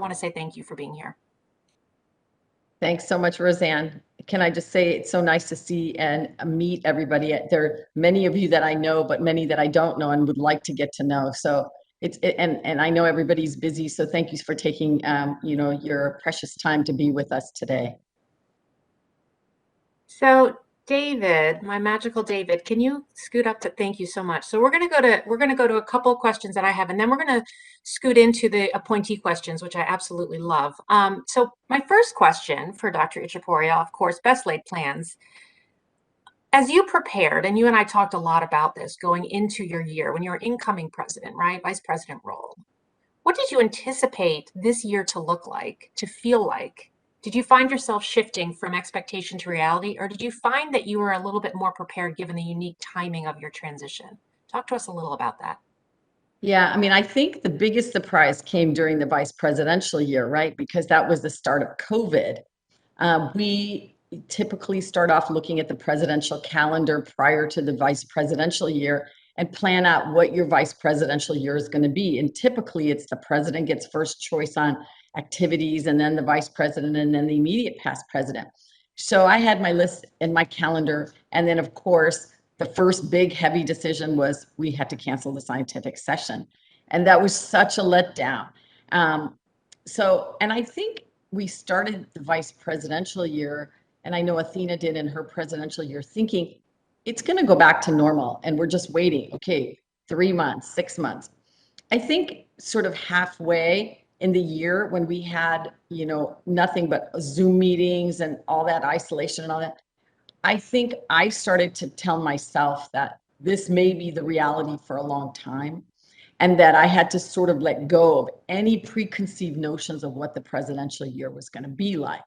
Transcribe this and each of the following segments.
want to say thank you for being here. Thanks so much, Roseanne. Can I just say it's so nice to see and meet everybody. There are many of you that I know, but many that I don't know and would like to get to know. So and I know everybody's busy. So thank you for taking your precious time to be with us today. So David, my magical David, can you scoot up to, thank you so much. So we're going to go to a couple of questions that I have, and then we're going to scoot into the appointee questions, which I absolutely love. So my first question for Dr. Itchhaporia, of course, best laid plans. As you prepared, and you and I talked a lot about this going into your year when you were incoming president, right? Vice president role. What did you anticipate this year to look like, to feel like? Did you find yourself shifting from expectation to reality, or did you find that you were a little bit more prepared given the unique timing of your transition? Talk to us a little about that. Yeah, I mean, I think the biggest surprise came during the vice presidential year, right? Because that was the start of COVID. We typically start off looking at the presidential calendar prior to the vice presidential year and plan out what your vice presidential year is going to be. And typically it's the president gets first choice on activities, and then the vice president, and then the immediate past president. So I had my list in my calendar. And then of course, the first big heavy decision was we had to cancel the scientific session. And that was such a letdown. And I think we started the vice presidential year, and I know Athena did in her presidential year, thinking it's going to go back to normal and we're just waiting. Okay, 3 months, 6 months. I think sort of halfway in the year when we had, nothing but Zoom meetings and all that isolation and all that, I think I started to tell myself that this may be the reality for a long time, and that I had to sort of let go of any preconceived notions of what the presidential year was going to be like.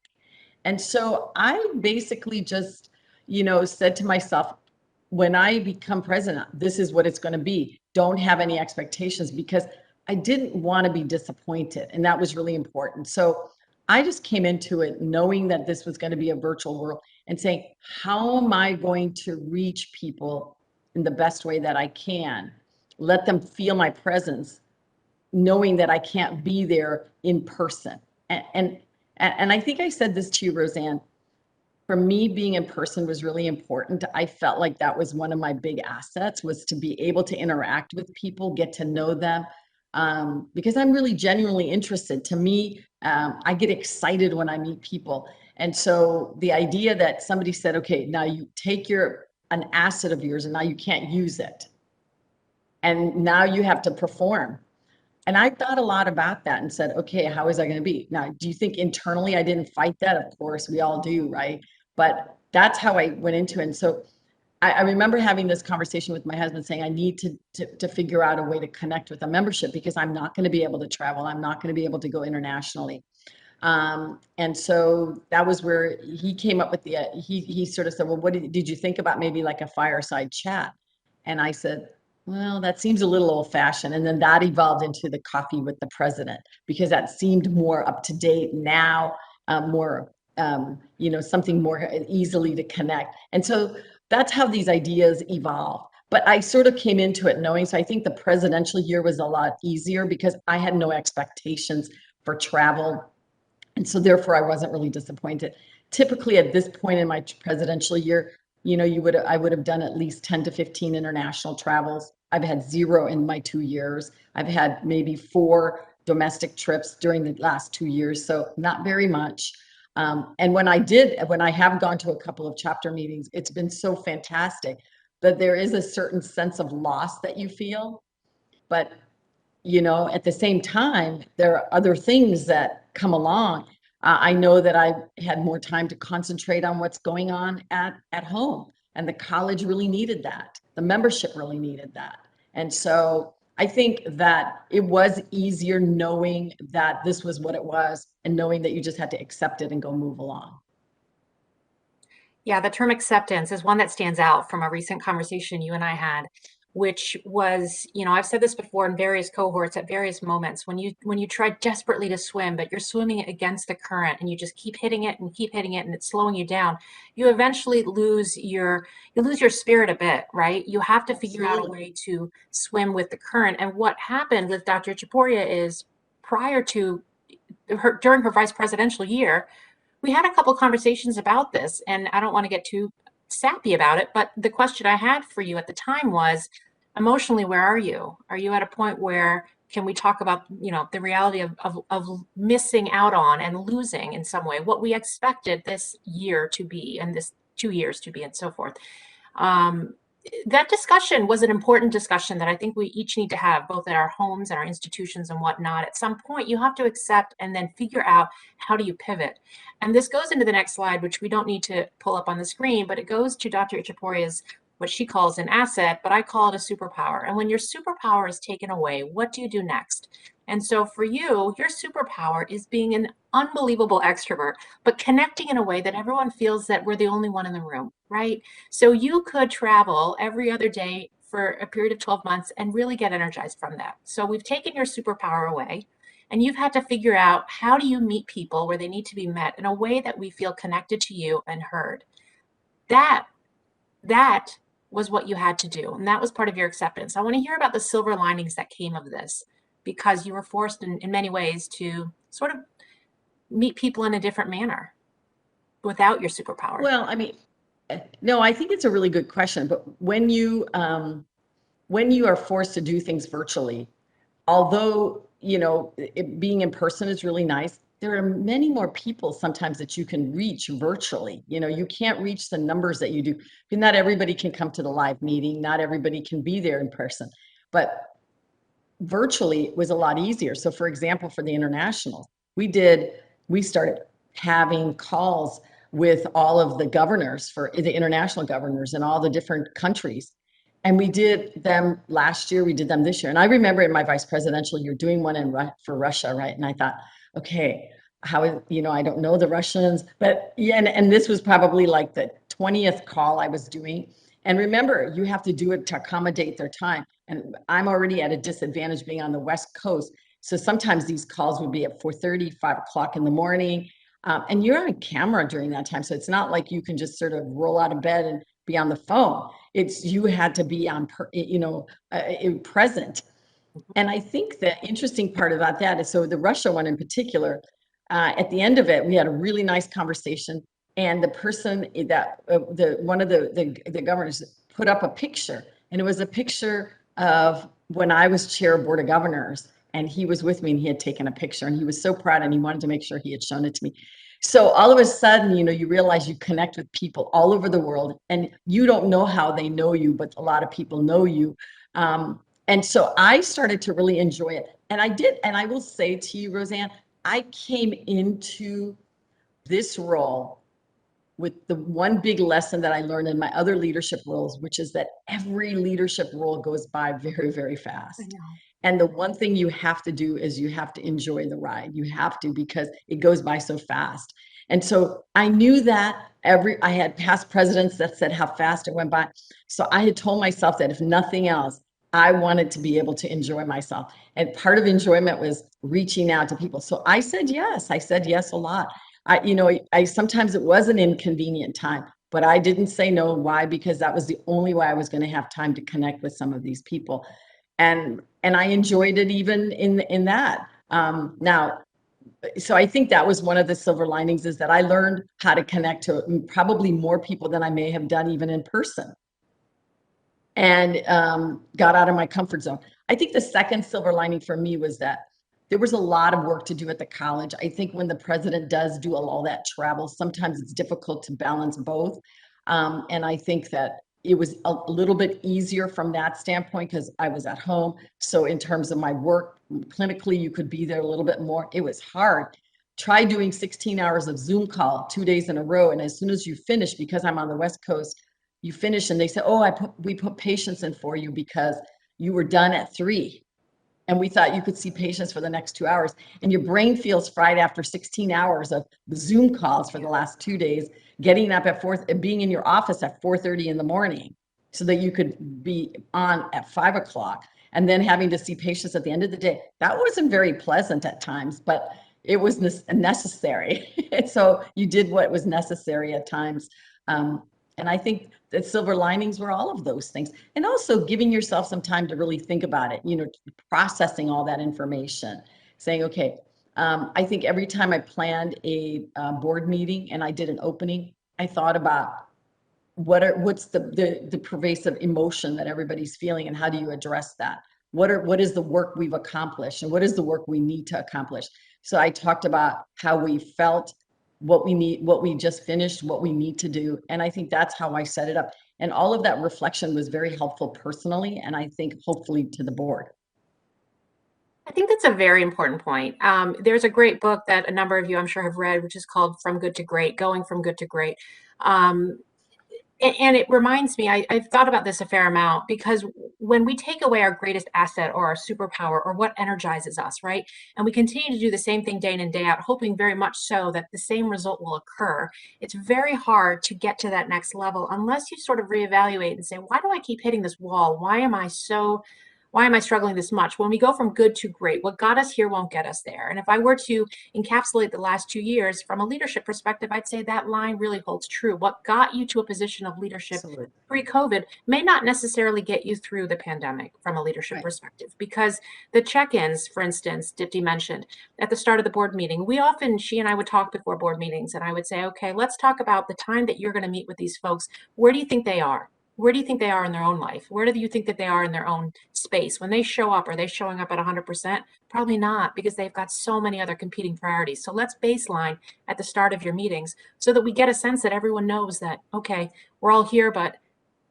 And so I basically just, said to myself, when I become president, this is what it's going to be. Don't have any expectations, because I didn't want to be disappointed. And that was really important. So I just came into it knowing that this was going to be a virtual world and saying, how am I going to reach people in the best way that I can? Let them feel my presence, knowing that I can't be there in person. And I think I said this to you, Roseanne. For me, being in person was really important. I felt like that was one of my big assets, was to be able to interact with people, get to know them, because I'm really genuinely interested. To me, I get excited when I meet people. And so the idea that somebody said, okay, now you take an asset of yours and now you can't use it, and now you have to perform. And I thought a lot about that and said, okay, how is that going to be? Now, do you think internally I didn't fight that? Of course, we all do, right? But that's how I went into it. And so I remember having this conversation with my husband saying, I need to figure out a way to connect with a membership, because I'm not going to be able to travel. I'm not going to be able to go internationally. And so that was where he came up with he sort of said, well, what did you think about maybe like a fireside chat? And I said, well, that seems a little old fashioned. And then that evolved into the coffee with the president, because that seemed more up to date now, more, something more easily to connect. And so that's how these ideas evolve. But I sort of came into it knowing, so I think the presidential year was a lot easier because I had no expectations for travel. And so therefore I wasn't really disappointed. Typically at this point in my presidential year, I would have done at least 10 to 15 international travels. I've had 0 in my 2 years. I've had maybe 4 domestic trips during the last 2 years, so not very much. And when I have gone to a couple of chapter meetings, it's been so fantastic that there is a certain sense of loss that you feel. But, at the same time, there are other things that come along. I know that I had more time to concentrate on what's going on at home, and the college really needed that. The membership really needed that. And so I think that it was easier knowing that this was what it was, and knowing that you just had to accept it and go move along. Yeah, the term acceptance is one that stands out from a recent conversation you and I had, which was, I've said this before in various cohorts at various moments, when you try desperately to swim, but you're swimming against the current and you just keep hitting it and it's slowing you down, you eventually lose your spirit a bit, right? You have to figure out a way to swim with the current. And what happened with Dr. Itchhaporia is, prior to during her vice presidential year, we had a couple conversations about this, and I don't want to get too sappy about it, but the question I had for you at the time was, emotionally, where are you? Are you at a point where can we talk about, the reality of missing out on and losing in some way what we expected this year to be and this 2 years to be and so forth? Um, that discussion was an important discussion that I think we each need to have, both at our homes and our institutions and whatnot. At some point, you have to accept and then figure out how do you pivot. And this goes into the next slide, which we don't need to pull up on the screen, but it goes to Dr. Itchhaporia's, what she calls an asset, but I call it a superpower. And when your superpower is taken away, what do you do next? And so for you, your superpower is being an unbelievable extrovert, but connecting in a way that everyone feels that we're the only one in the room, right? So you could travel every other day for a period of 12 months and really get energized from that. So we've taken your superpower away, and you've had to figure out, how do you meet people where they need to be met in a way that we feel connected to you and heard. That that was what you had to do, and that was part of your acceptance. I want to hear about the silver linings that came of this, because you were forced in many ways to sort of meet people in a different manner without your superpower. Well, I mean, no, I think it's a really good question. But when you are forced to do things virtually, although being in person is really nice, there are many more people sometimes that you can reach virtually. You can't reach the numbers that you do. Not everybody can come to the live meeting. Not everybody can be there in person. But virtually it was a lot easier. So for example, for the international, we started having calls with all of the governors, for the international governors in all the different countries. And we did them last year, we did them this year. And I remember in my vice presidential year doing one for Russia, right? And I thought, okay, I don't know the Russians, but yeah, and this was probably like the 20th call I was doing. And remember, you have to do it to accommodate their time. And I'm already at a disadvantage being on the West Coast. So sometimes these calls would be at 4:30, 5 o'clock in the morning. And you're on camera during that time. So it's not like you can just sort of roll out of bed and be on the phone. You had to be present. And I think the interesting part about that is, so the Russia one in particular, at the end of it, we had a really nice conversation. And the person that one of the governors put up a picture, and it was a picture of when I was chair of board of governors, and he was with me, and he had taken a picture, and he was so proud, and he wanted to make sure he had shown it to me. So all of a sudden, you realize you connect with people all over the world, and you don't know how they know you, but a lot of people know you. And so I started to really enjoy it. And I did, and I will say to you, Roseanne, I came into this role with the one big lesson that I learned in my other leadership roles, which is that every leadership role goes by very, very fast. And the one thing you have to do is you have to enjoy the ride. You have to, because it goes by so fast. And so I knew that I had past presidents that said how fast it went by. So I had told myself that if nothing else, I wanted to be able to enjoy myself. And part of enjoyment was reaching out to people. So I said yes. I said yes a lot. I sometimes it was an inconvenient time, but I didn't say no. Why? Because that was the only way I was going to have time to connect with some of these people. And I enjoyed it even in that. Now, so I think that was one of the silver linings, is that I learned how to connect to probably more people than I may have done even in person, and got out of my comfort zone. I think the second silver lining for me was that there was a lot of work to do at the college. I think when the president does do all that travel, sometimes it's difficult to balance both. And I think that it was a little bit easier from that standpoint because I was at home. So in terms of my work, clinically, you could be there a little bit more. It was hard. Try doing 16 hours of Zoom call 2 days in a row. And as soon as you finish, because I'm on the West Coast, you finish and they say, oh, we put patients in for you because you were done at 3. And we thought you could see patients for the next 2 hours, and your brain feels fried after 16 hours of the Zoom calls for the last 2 days, getting up at 4 and being in your office at 4:30 in the morning so that you could be on at 5 o'clock, and then having to see patients at the end of the day. That wasn't very pleasant at times, but it was necessary. And so you did what was necessary at times. And I think the silver linings were all of those things. And also giving yourself some time to really think about it, processing all that information, saying, okay, I think every time I planned a board meeting and I did an opening, I thought about what's the pervasive emotion that everybody's feeling, and how do you address that? What is the work we've accomplished, and what is the work we need to accomplish? So I talked about how we felt, what we need, what we just finished, what we need to do. And I think that's how I set it up. And all of that reflection was very helpful personally, and I think hopefully to the board. I think that's a very important point. There's a great book that a number of you, I'm sure, have read, which is called From Good to Great, Going from Good to Great. Um, and it reminds me, I've thought about this a fair amount, because when we take away our greatest asset or our superpower or what energizes us, right? And we continue to do the same thing day in and day out, hoping very much so that the same result will occur, it's very hard to get to that next level unless you sort of reevaluate and say, why do I keep hitting this wall? Why am I struggling this much? When we go from good to great, what got us here won't get us there. And if I were to encapsulate the last 2 years from a leadership perspective, I'd say that line really holds true. What got you to a position of leadership Absolutely. pre-COVID may not necessarily get you through the pandemic from a leadership Right. perspective, because the check-ins, for instance, Dipti mentioned at the start of the board meeting, she and I would talk before board meetings, and I would say, okay, let's talk about the time that you're going to meet with these folks. Where do you think they are? Where do you think they are in their own life? Where do you think that they are in their own space? When they show up, are they showing up at 100%? Probably not, because they've got so many other competing priorities. So let's baseline at the start of your meetings so that we get a sense that everyone knows that, okay, we're all here, but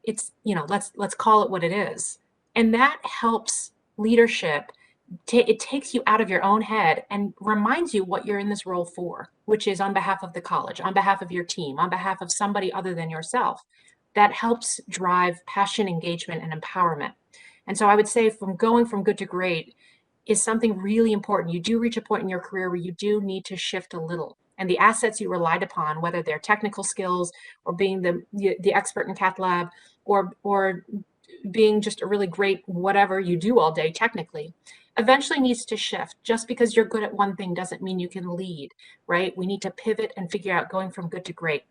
it's, let's call it what it is. And that helps leadership. It takes you out of your own head and reminds you what you're in this role for, which is on behalf of the college, on behalf of your team, on behalf of somebody other than yourself. That helps drive passion, engagement, and empowerment. And so I would say from going from good to great is something really important. You do reach a point in your career where you do need to shift a little. And the assets you relied upon, whether they're technical skills or being the expert in cath lab, or being just a really great whatever you do all day technically, eventually needs to shift. Just because you're good at one thing doesn't mean you can lead, right? We need to pivot and figure out going from good to great.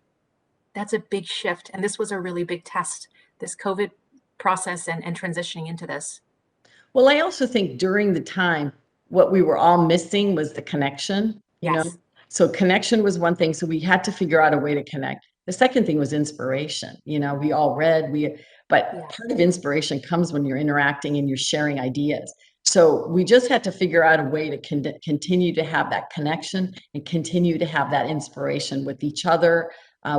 That's a big shift. And this was a really big test, this COVID process and transitioning into this. Well, I also think during the time, what we were all missing was the connection, you know? Yes. So connection was one thing. So we had to figure out a way to connect. The second thing was inspiration. We all read, but Yes. part of inspiration comes when you're interacting and you're sharing ideas. So we just had to figure out a way to continue to have that connection and continue to have that inspiration with each other,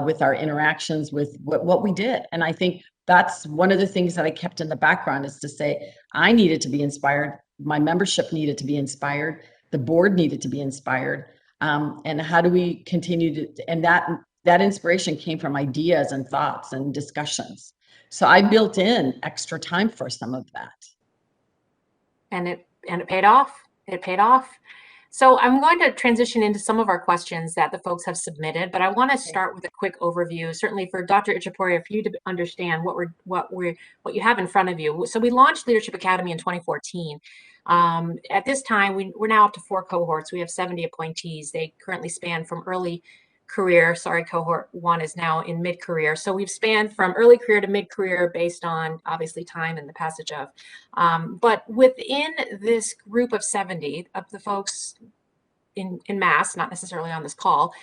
with our interactions, with what we did. And I think that's one of the things that I kept in the background, is to say, I needed to be inspired. My membership needed to be inspired. The board needed to be inspired. And how do we continue to, and that inspiration came from ideas and thoughts and discussions. So I built in extra time for some of that. And it paid off. It paid off. So I'm going to transition into some of our questions that the folks have submitted, but I want to start with a quick overview, certainly for Dr. Itchhaporia, for you to understand what you have in front of you. So we launched Leadership Academy in 2014. At this time, we're now up to 4 cohorts. We have 70 appointees. They currently span from early career. Sorry, cohort 1 is now in mid-career. So we've spanned from early career to mid-career based on obviously time and the passage of. But within this group of 70 of the folks in mass, not necessarily on this call,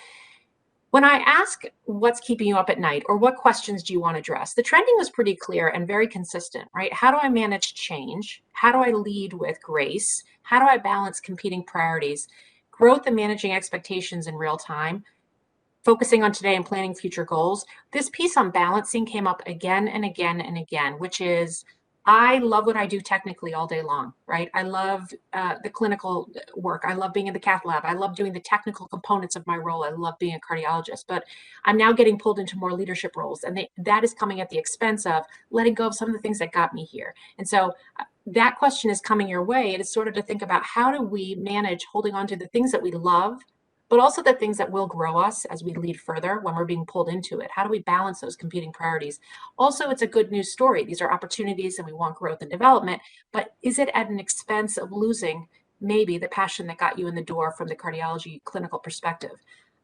when I ask what's keeping you up at night or what questions do you want to address, the trending was pretty clear and very consistent, right? How do I manage change? How do I lead with grace? How do I balance competing priorities? Growth and managing expectations in real time, focusing on today and planning future goals. This piece on balancing came up again and again and again, which is, I love what I do technically all day long, right? I love the clinical work. I love being in the cath lab. I love doing the technical components of my role. I love being a cardiologist, but I'm now getting pulled into more leadership roles. And that is coming at the expense of letting go of some of the things that got me here. And so that question is coming your way. It is sort of to think about, how do we manage holding on to the things that we love, but also the things that will grow us as we lead further when we're being pulled into it? How do we balance those competing priorities? Also, it's a good news story. These are opportunities and we want growth and development, but is it at an expense of losing maybe the passion that got you in the door from the cardiology clinical perspective?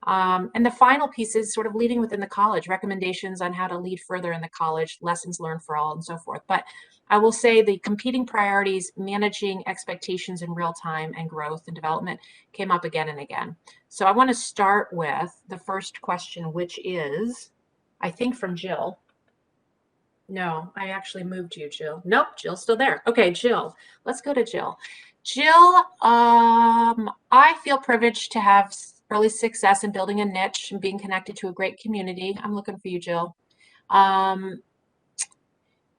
And the final piece is sort of leading within the college, recommendations on how to lead further in the college, lessons learned for all, and so forth. But I will say the competing priorities, managing expectations in real time, and growth and development came up again and again. So I want to start with the first question, which is, I think, from Jill. No, I actually moved you, Jill. Nope, Jill's still there. Okay, Jill, let's go to Jill. Jill, I feel privileged to have early success in building a niche and being connected to a great community. I'm looking for you, Jill. Um,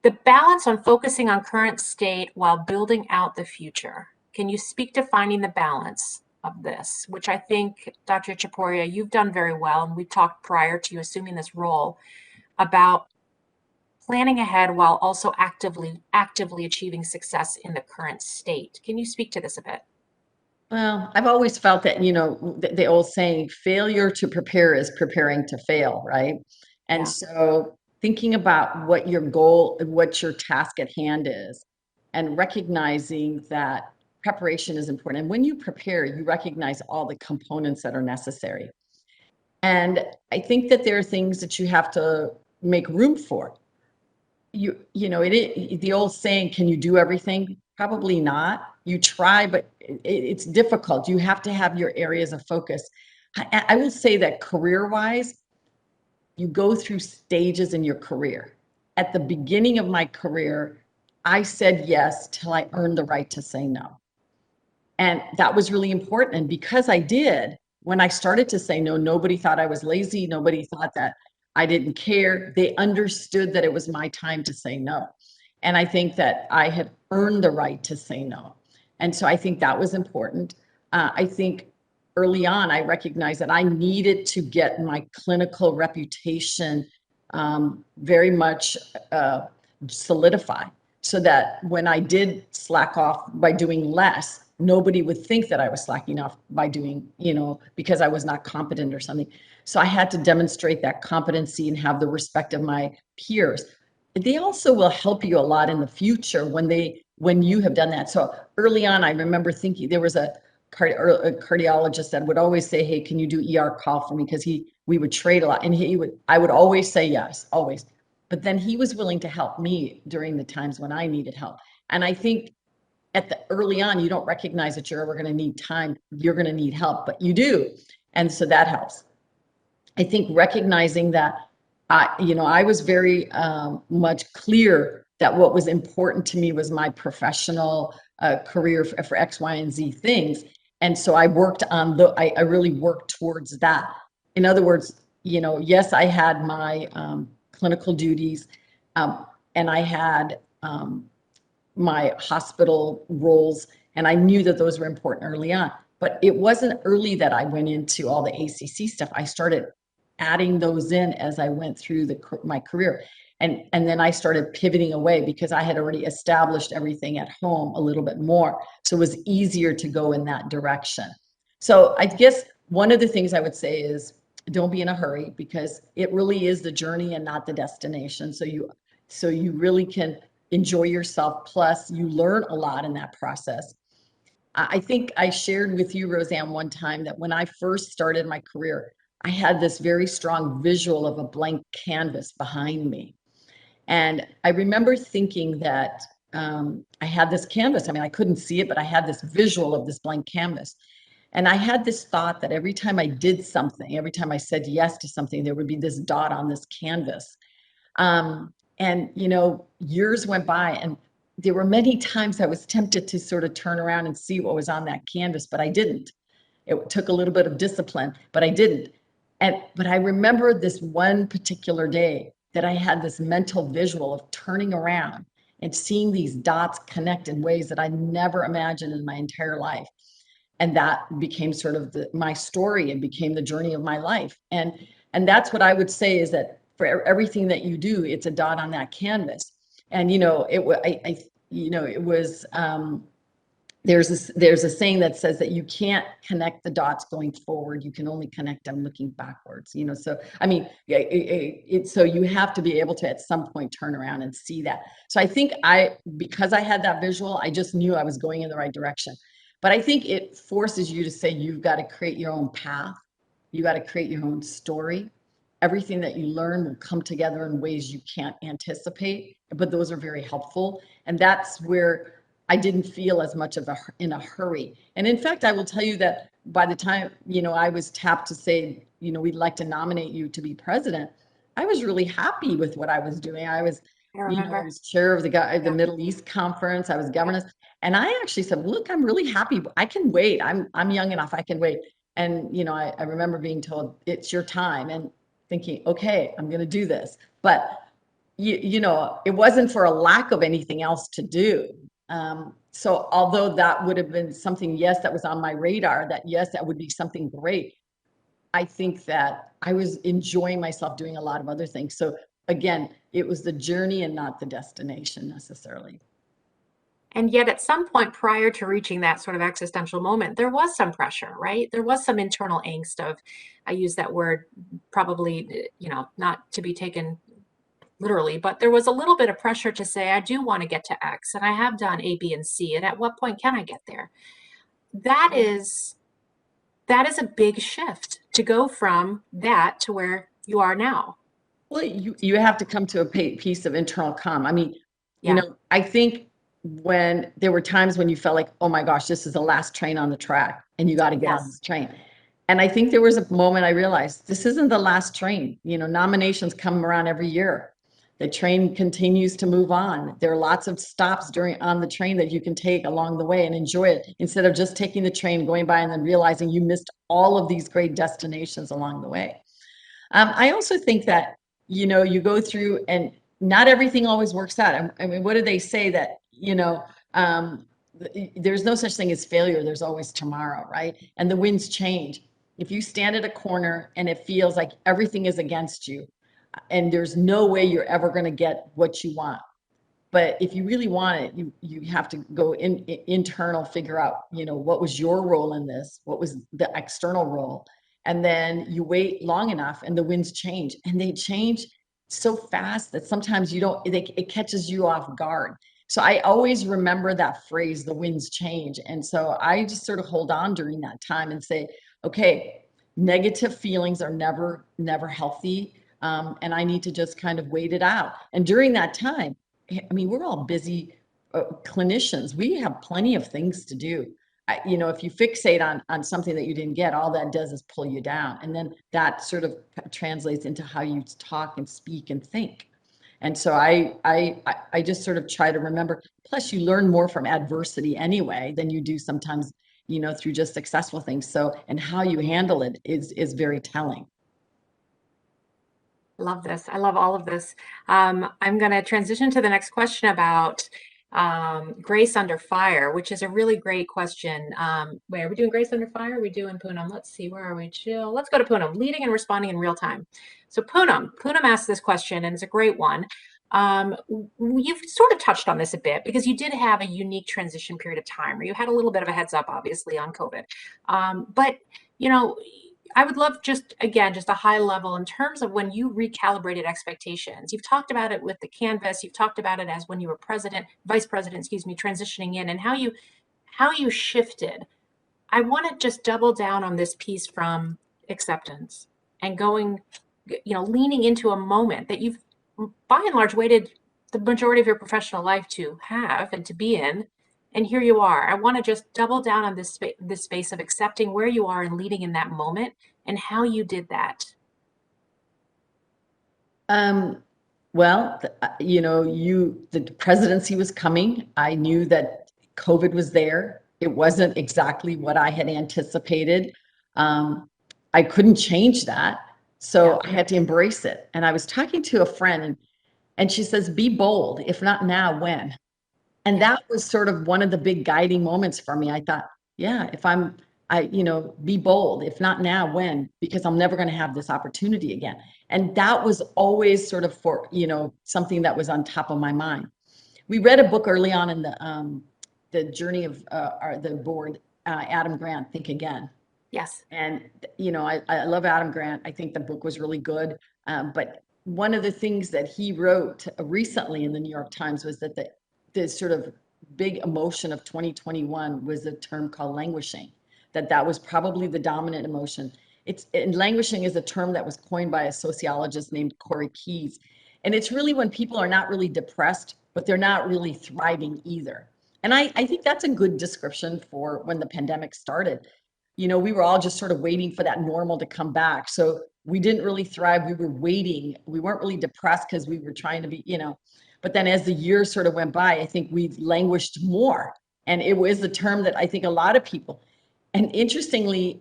the balance on focusing on current state while building out the future. Can you speak to finding the balance of this, which I think, Dr. Itchhaporia, you've done very well, and we talked prior to you assuming this role about planning ahead while also actively achieving success in the current state. Can you speak to this a bit? Well, I've always felt that, the old saying, failure to prepare is preparing to fail, right? And Yeah. so thinking about what your goal, what your task at hand is, and recognizing that preparation is important. And when you prepare, you recognize all the components that are necessary. And I think that there are things that you have to make room for. The old saying, can you do everything? Probably not. You try, but it's difficult. You have to have your areas of focus. I will say that career-wise, you go through stages in your career. At the beginning of my career, I said yes till I earned the right to say no. And that was really important. And because I did, when I started to say no, nobody thought I was lazy. Nobody thought that I didn't care. They understood that it was my time to say no. And I think that I had earned the right to say no. And so I think that was important. I think early on, I recognized that I needed to get my clinical reputation very much solidified so that when I did slack off by doing less, nobody would think that I was slacking off by doing, because I was not competent or something. So I had to demonstrate that competency and have the respect of my peers. They also will help you a lot in the future when you have done that. So early on, I remember thinking there was a cardiologist that would always say, "Hey, can you do ER call for me?" Because we would trade a lot, and I would always say yes, always. But then he was willing to help me during the times when I needed help. And I think at the early on, you don't recognize that you're ever going to need time. You're going to need help, but you do. And so that helps. I think recognizing that, I was very much clear that what was important to me was my professional career for X, Y, and Z things. And so I worked on I really worked towards that. In other words, yes, I had my clinical duties and I had my hospital roles, and I knew that those were important early on. But it wasn't early that I went into all the ACC stuff. I started adding those in as I went through my career. And then I started pivoting away because I had already established everything at home a little bit more. So it was easier to go in that direction. So I guess one of the things I would say is don't be in a hurry because it really is the journey and not the destination. So you really can enjoy yourself. Plus you learn a lot in that process. I think I shared with you, Roseanne, one time that when I first started my career, I had this very strong visual of a blank canvas behind me. And I remember thinking that I had this canvas. I mean, I couldn't see it, but I had this visual of this blank canvas. And I had this thought that every time I did something, every time I said yes to something, there would be this dot on this canvas. And years went by, and there were many times I was tempted to sort of turn around and see what was on that canvas, but I didn't. It took a little bit of discipline, but I didn't. But I remember this one particular day that I had this mental visual of turning around and seeing these dots connect in ways that I never imagined in my entire life. And that became sort of my story and became the journey of my life. And that's what I would say is that for everything that you do, it's a dot on that canvas. And it was there's a saying that says that you can't connect the dots going forward, you can only connect them looking backwards. So I mean, so you have to be able to at some point turn around and see that. So I think because I had that visual, I just knew I was going in the right direction. But I think it forces you to say you've got to create your own path. You got to create your own story. Everything that you learn will come together in ways you can't anticipate, but those are very helpful. And that's where I didn't feel as much of in a hurry. And in fact, I will tell you that by the time, I was tapped to say, we'd like to nominate you to be president, I was really happy with what I was doing. I I remember. was chair of the Yeah. Middle East conference. I was Yeah. governance. And I actually said, look, I'm really happy. I can wait. I'm young enough. I can wait. And, I remember being told it's your time and thinking, okay, I'm going to do this. But, it wasn't for a lack of anything else to do. So although that would have been something, yes, that was on my radar, that yes, that would be something great. I think that I was enjoying myself doing a lot of other things. So again, it was the journey and not the destination necessarily. And yet, at some point prior to reaching that sort of existential moment, there was some pressure, right? There was some internal angst of, I use that word probably, not to be taken literally, but there was a little bit of pressure to say, I do want to get to X, and I have done A, B, and C, and at what point can I get there? That is a big shift to go from that to where you are now. Well, you have to come to a piece of internal calm. I mean, Yeah. I think when there were times when you felt like, oh my gosh, this is the last train on the track and you got to get on Yes. this train. And I think there was a moment I realized this isn't the last train. Nominations come around every year. The train continues to move on. There are lots of stops on the train that you can take along the way and enjoy it instead of just taking the train, going by and then realizing you missed all of these great destinations along the way. I also think that, you go through and not everything always works out. I mean, what do they say that, there's no such thing as failure. There's always tomorrow, right? And the winds change. If you stand at a corner and it feels like everything is against you and there's no way you're ever going to get what you want, but if you really want it, you have to go internal, figure out, what was your role in this? What was the external role? And then you wait long enough and the winds change and they change so fast that sometimes it catches you off guard. So I always remember that phrase, the winds change. And so I just sort of hold on during that time and say, okay, negative feelings are never healthy. And I need to just kind of wait it out. And during that time, I mean, we're all busy clinicians. We have plenty of things to do. If you fixate on something that you didn't get, all that does is pull you down, and then that sort of translates into how you talk and speak and think. And so I just sort of try to remember. Plus, you learn more from adversity anyway than you do sometimes, through just successful things. So, and how you handle it is very telling. Love this. I love all of this. I'm going to transition to the next question about grace under fire, which is a really great question. Wait, are we doing grace under fire? Are we doing Poonam? Let's see, where are we? Chill. Let's go to Poonam, leading and responding in real time. So Poonam asked this question, and it's a great one. You've sort of touched on this a bit because you did have a unique transition period of time where you had a little bit of a heads up, obviously, on COVID. But, you know, I would love just, again, just a high level in terms of when you recalibrated expectations. You've talked about it with the canvas. You've talked about it as when you were vice president, excuse me, transitioning in, and how you shifted. I want to just double down on this piece from acceptance and going, leaning into a moment that you've by and large waited the majority of your professional life to have and to be in, and here you are. I want to just double down on this space of accepting where you are and leading in that moment and how you did that. Um, well, the presidency was coming. I knew that COVID was there. It wasn't exactly what I had anticipated. I couldn't change that. Yeah. So I had to embrace it. And I was talking to a friend and she says, be bold. If not now, when? And Yeah. that was sort of one of the big guiding moments for me. I thought, yeah, be bold. If not now, when? Because I'm never going to have this opportunity again. And that was always sort of something that was on top of my mind. We read a book early on in the journey of the board, Adam Grant, Think Again. Yes. And, I love Adam Grant. I think the book was really good. But one of the things that he wrote recently in the New York Times was that the sort of big emotion of 2021 was a term called languishing, that was probably the dominant emotion. and languishing is a term that was coined by a sociologist named Corey Keyes. And it's really when people are not really depressed, but they're not really thriving either. And I think that's a good description for when the pandemic started. We were all just sort of waiting for that normal to come back. So we didn't really thrive. We were waiting. We weren't really depressed because we were trying to be, but then as the years sort of went by, I think we languished more. And it was the term that I think a lot of people, and interestingly,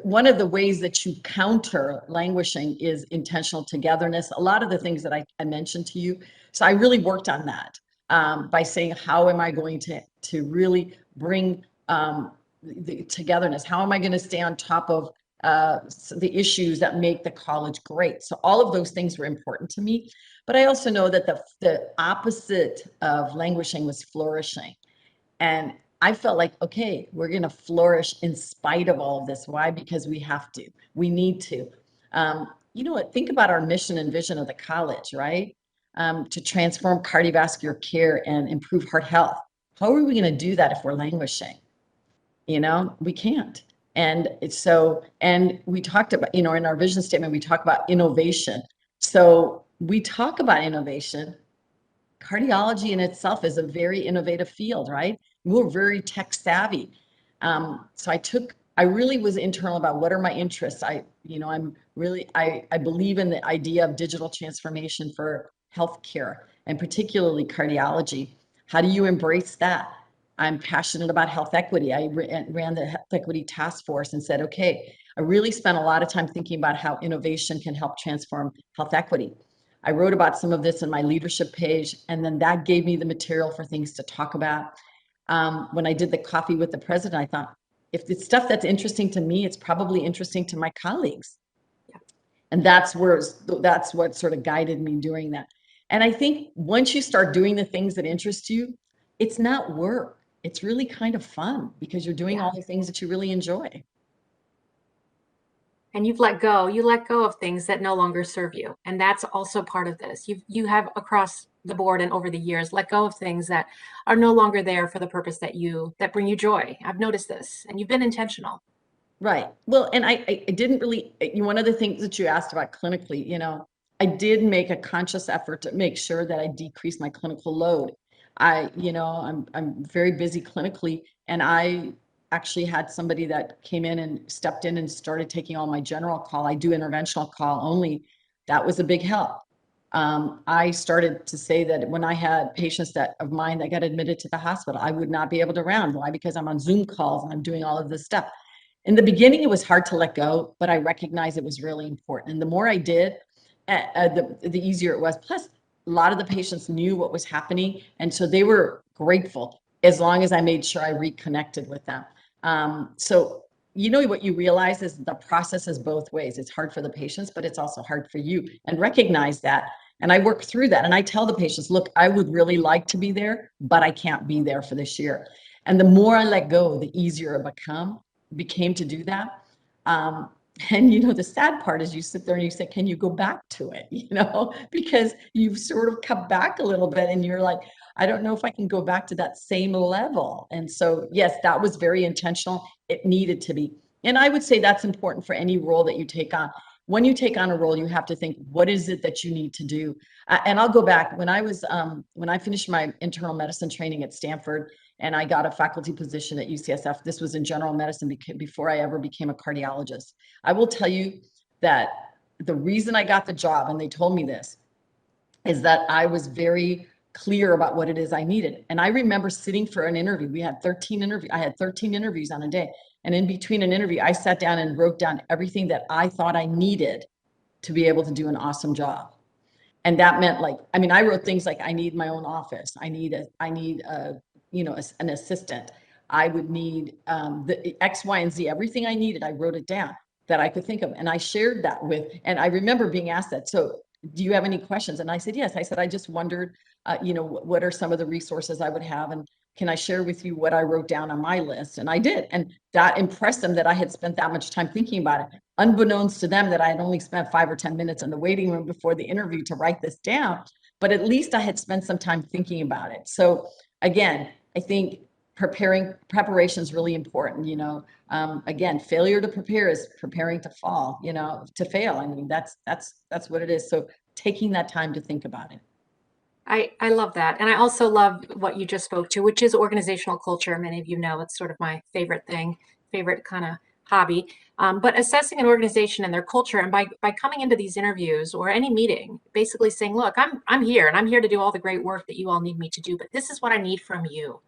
one of the ways that you counter languishing is intentional togetherness. A lot of the things that I mentioned to you. So I really worked on that by saying, how am I going to really bring the togetherness? How am I going to stay on top of the issues that make the college great? So all of those things were important to me. But I also know that the opposite of languishing was flourishing. And I felt like, okay, we're going to flourish in spite of all of this. Why? Because we have to. We need to. You know what? Think about our mission and vision of the college, right? To transform cardiovascular care and improve heart health. How are we going to do that if we're languishing? We can't. And we talked about, in our vision statement, we talk about innovation. So we talk about innovation. Cardiology in itself is a very innovative field, right? We're very tech savvy. So I really was internal about what are my interests. I believe in the idea of digital transformation for healthcare and particularly cardiology. How do you embrace that? I'm passionate about health equity. I ran the health equity task force and said, okay, I really spent a lot of time thinking about how innovation can help transform health equity. I wrote about some of this in my leadership page, and then that gave me the material for things to talk about. When I did the coffee with the president, I thought, if it's stuff that's interesting to me, it's probably interesting to my colleagues. And that's what sort of guided me doing that. And I think once you start doing the things that interest you, it's not work. It's really kind of fun because you're doing all the things that you really enjoy. And you let go of things that no longer serve you. And that's also part of this. You have across the board and over the years let go of things that are no longer there for the purpose that bring you joy. I've noticed this, and you've been intentional. Right. Well, and I didn't really, one of the things that you asked about clinically, I did make a conscious effort to make sure that I decrease my clinical load. I'm very busy clinically, and I actually had somebody that came in and stepped in and started taking all my general call. I do interventional call only. That was a big help. I started to say that when I had patients of mine that got admitted to the hospital, I would not be able to round. Why? Because I'm on Zoom calls and I'm doing all of this stuff. In the beginning, it was hard to let go, but I recognized it was really important. And the more I did, the easier it was. Plus, a lot of the patients knew what was happening. And so they were grateful as long as I made sure I reconnected with them. So, what you realize is the process is both ways. It's hard for the patients, but it's also hard for you. And recognize that. And I work through that. And I tell the patients, look, I would really like to be there, but I can't be there for this year. And the more I let go, the easier it became to do that. And the sad part is you sit there and you say, can you go back to it? Because you've sort of cut back a little bit and you're like, I don't know if I can go back to that same level. And so, yes, that was very intentional. It needed to be. And I would say that's important for any role that you take on. When you take on a role, you have to think, what is it that you need to do? And I'll go back when I finished my internal medicine training at Stanford, and I got a faculty position at UCSF. This was in general medicine before I ever became a cardiologist. I will tell you that the reason I got the job, and they told me this, is that I was very clear about what it is I needed. And I remember sitting for an interview. I had 13 interviews on a day. And in between an interview, I sat down and wrote down everything that I thought I needed to be able to do an awesome job. And that meant I wrote things like, I need my own office. I need an assistant. I would need the X, Y, and Z, everything I needed. I wrote it down that I could think of. And I shared that and I remember being asked that. So do you have any questions? And I said, yes. I said, I just wondered, what are some of the resources I would have? And can I share with you what I wrote down on my list? And I did. And that impressed them that I had spent that much time thinking about it, unbeknownst to them that I had only spent 5 or 10 minutes in the waiting room before the interview to write this down. But at least I had spent some time thinking about it. So again, I think preparation is really important, you know. Again, failure to prepare is preparing to fall, you know, to fail. I mean, that's what it is. So taking that time to think about it. I love that. And I also love what you just spoke to, which is organizational culture. Many of you know it's sort of my favorite thing, favorite kind of hobby. But assessing an organization and their culture, and by coming into these interviews or any meeting, basically saying, look, I'm here and I'm here to do all the great work that you all need me to do, but this is what I need from you.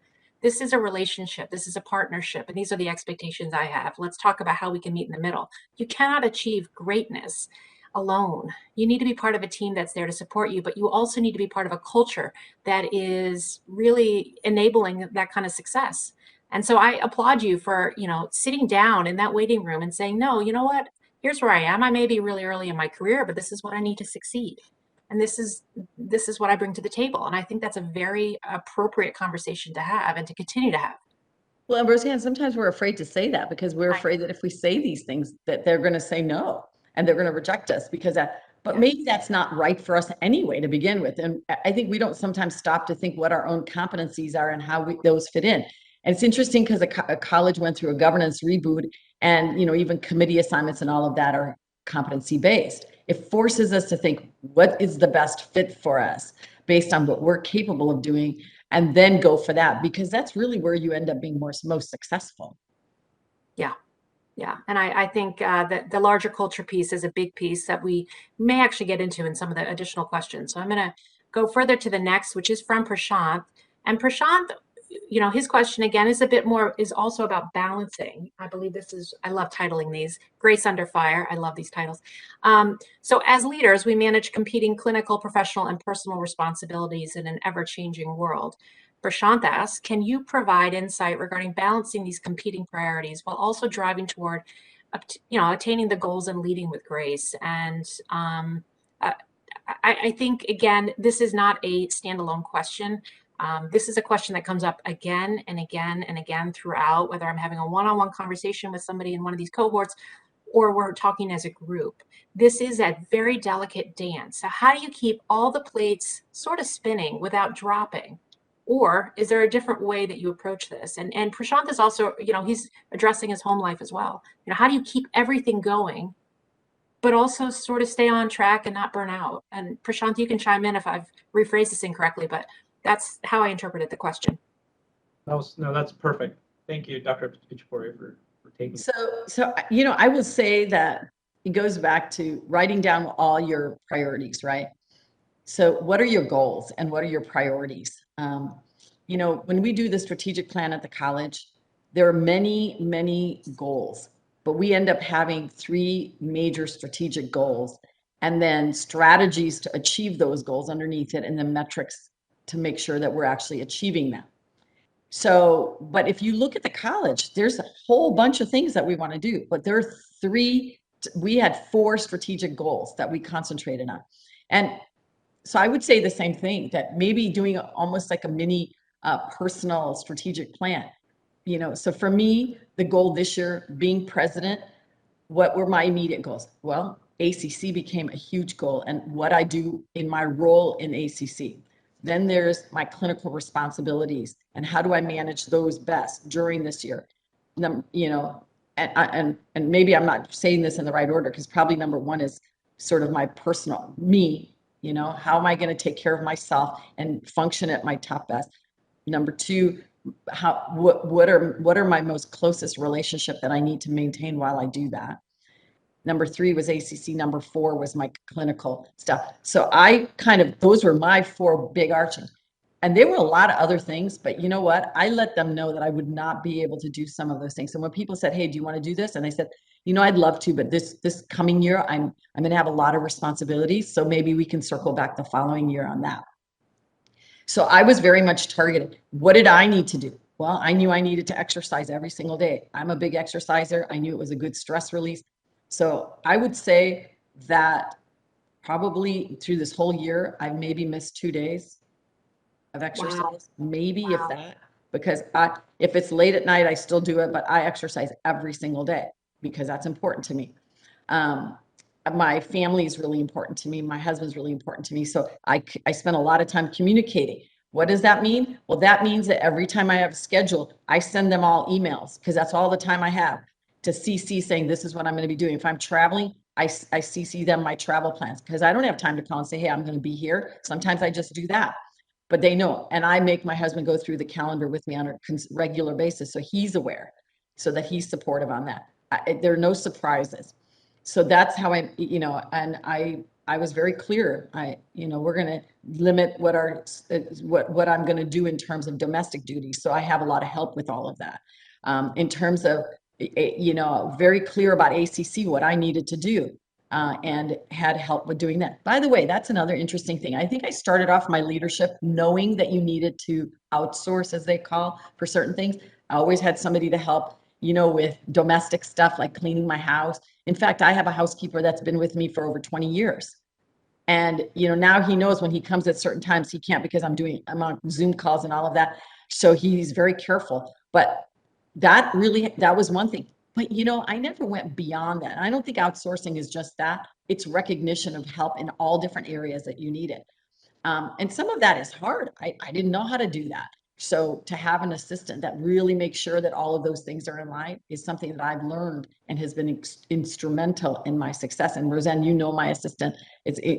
This is a relationship, this is a partnership, and these are the expectations I have. Let's talk about how we can meet in the middle. You cannot achieve greatness alone. You need to be part of a team that's there to support you, but you also need to be part of a culture that is really enabling that kind of success. And so I applaud you for, sitting down in that waiting room and saying, no, you know what? Here's where I am. I may be really early in my career, but this is what I need to succeed. And this is what I bring to the table. And I think that's a very appropriate conversation to have and to continue to have. Well, and Roseanne, sometimes we're afraid to say that because we're I, afraid that if we say these things, that they're going to say no and they're going to reject us because that, but yeah. maybe that's not right for us anyway to begin with. And I think we don't sometimes stop to think what our own competencies are and how those fit in. And it's interesting because a college went through a governance reboot and, you know, even committee assignments and all of that are competency based. It forces us to think what is the best fit for us based on what we're capable of doing and then go for that because that's really where you end up being most successful. Yeah. Yeah. And I think that the larger culture piece is a big piece that we may actually get into in some of the additional questions. So I'm going to go further to the next, which is from Prashant. And Prashant, his question again is a bit more, is also about balancing. I believe I love titling these Grace Under Fire. I love these titles. So as leaders, we manage competing clinical, professional, and personal responsibilities in an ever-changing world. Prashant asks, can you provide insight regarding balancing these competing priorities while also driving toward, attaining the goals and leading with grace? And I, I think, again, this is not a standalone question. This is a question that comes up again and again and again throughout, whether I'm having a one-on-one conversation with somebody in one of these cohorts or we're talking as a group. This is a very delicate dance. So how do you keep all the plates sort of spinning without dropping? Or is there a different way that you approach this? And Prashant is also, he's addressing his home life as well. How do you keep everything going, but also sort of stay on track and not burn out? And Prashant, you can chime in if I've rephrased this incorrectly, but that's how I interpreted the question. No, that's perfect. Thank you, Dr. Itchhaporia, for taking. So I would say that it goes back to writing down all your priorities, right? So what are your goals and what are your priorities? When we do the strategic plan at the college, there are many, many goals, but we end up having 3 major strategic goals and then strategies to achieve those goals underneath it and the metrics to make sure that we're actually achieving them. So, but if you look at the college, there's a whole bunch of things that we want to do, but there are 3, we had 4 strategic goals that we concentrated on. And so I would say the same thing, that maybe doing almost like a mini personal strategic plan. So for me, the goal this year, being president, what were my immediate goals? Well, ACC became a huge goal and what I do in my role in ACC. Then there's my clinical responsibilities and how do I manage those best during this year? And maybe I'm not saying this in the right order because probably number 1 is sort of my personal me. How am I going to take care of myself and function at my top best? Number 2, what are my most closest relationship that I need to maintain while I do that? Number 3 was ACC. Number 4 was my clinical stuff. So those were my 4 big arching. And there were a lot of other things, but you know what? I let them know that I would not be able to do some of those things. And when people said, hey, do you want to do this? And I said, I'd love to, but this coming year, I'm going to have a lot of responsibilities. So maybe we can circle back the following year on that. So I was very much targeted. What did I need to do? Well, I knew I needed to exercise every single day. I'm a big exerciser. I knew it was a good stress release. So I would say that probably through this whole year, I've maybe missed 2 days of exercise, maybe if that, because if it's late at night, I still do it, but I exercise every single day because that's important to me. My family is really important to me. My husband's really important to me. So I spend a lot of time communicating. What does that mean? Well, that means that every time I have a schedule, I send them all emails because that's all the time I have to CC saying, this is what I'm going to be doing. If I'm traveling, I CC them my travel plans because I don't have time to call and say, hey, I'm going to be here. Sometimes I just do that, but they know. And I make my husband go through the calendar with me on a regular basis. So he's aware, so that he's supportive on that. There are no surprises. So that's how and I was very clear. We're going to limit what I'm going to do in terms of domestic duties. So I have a lot of help with all of that. In terms of, very clear about ACC, what I needed to do, and had help with doing that. By the way, that's another interesting thing. I think I started off my leadership knowing that you needed to outsource, as they call, for certain things. I always had somebody to help, with domestic stuff like cleaning my house. In fact, I have a housekeeper that's been with me for over 20 years. And, now he knows when he comes at certain times, he can't because I'm on Zoom calls and all of that. So he's very careful. But that was one thing. But, I never went beyond that. I don't think outsourcing is just that. It's recognition of help in all different areas that you need it. And some of that is hard. I didn't know how to do that. So to have an assistant that really makes sure that all of those things are in line is something that I've learned and has been instrumental in my success. And Roseanne, my assistant,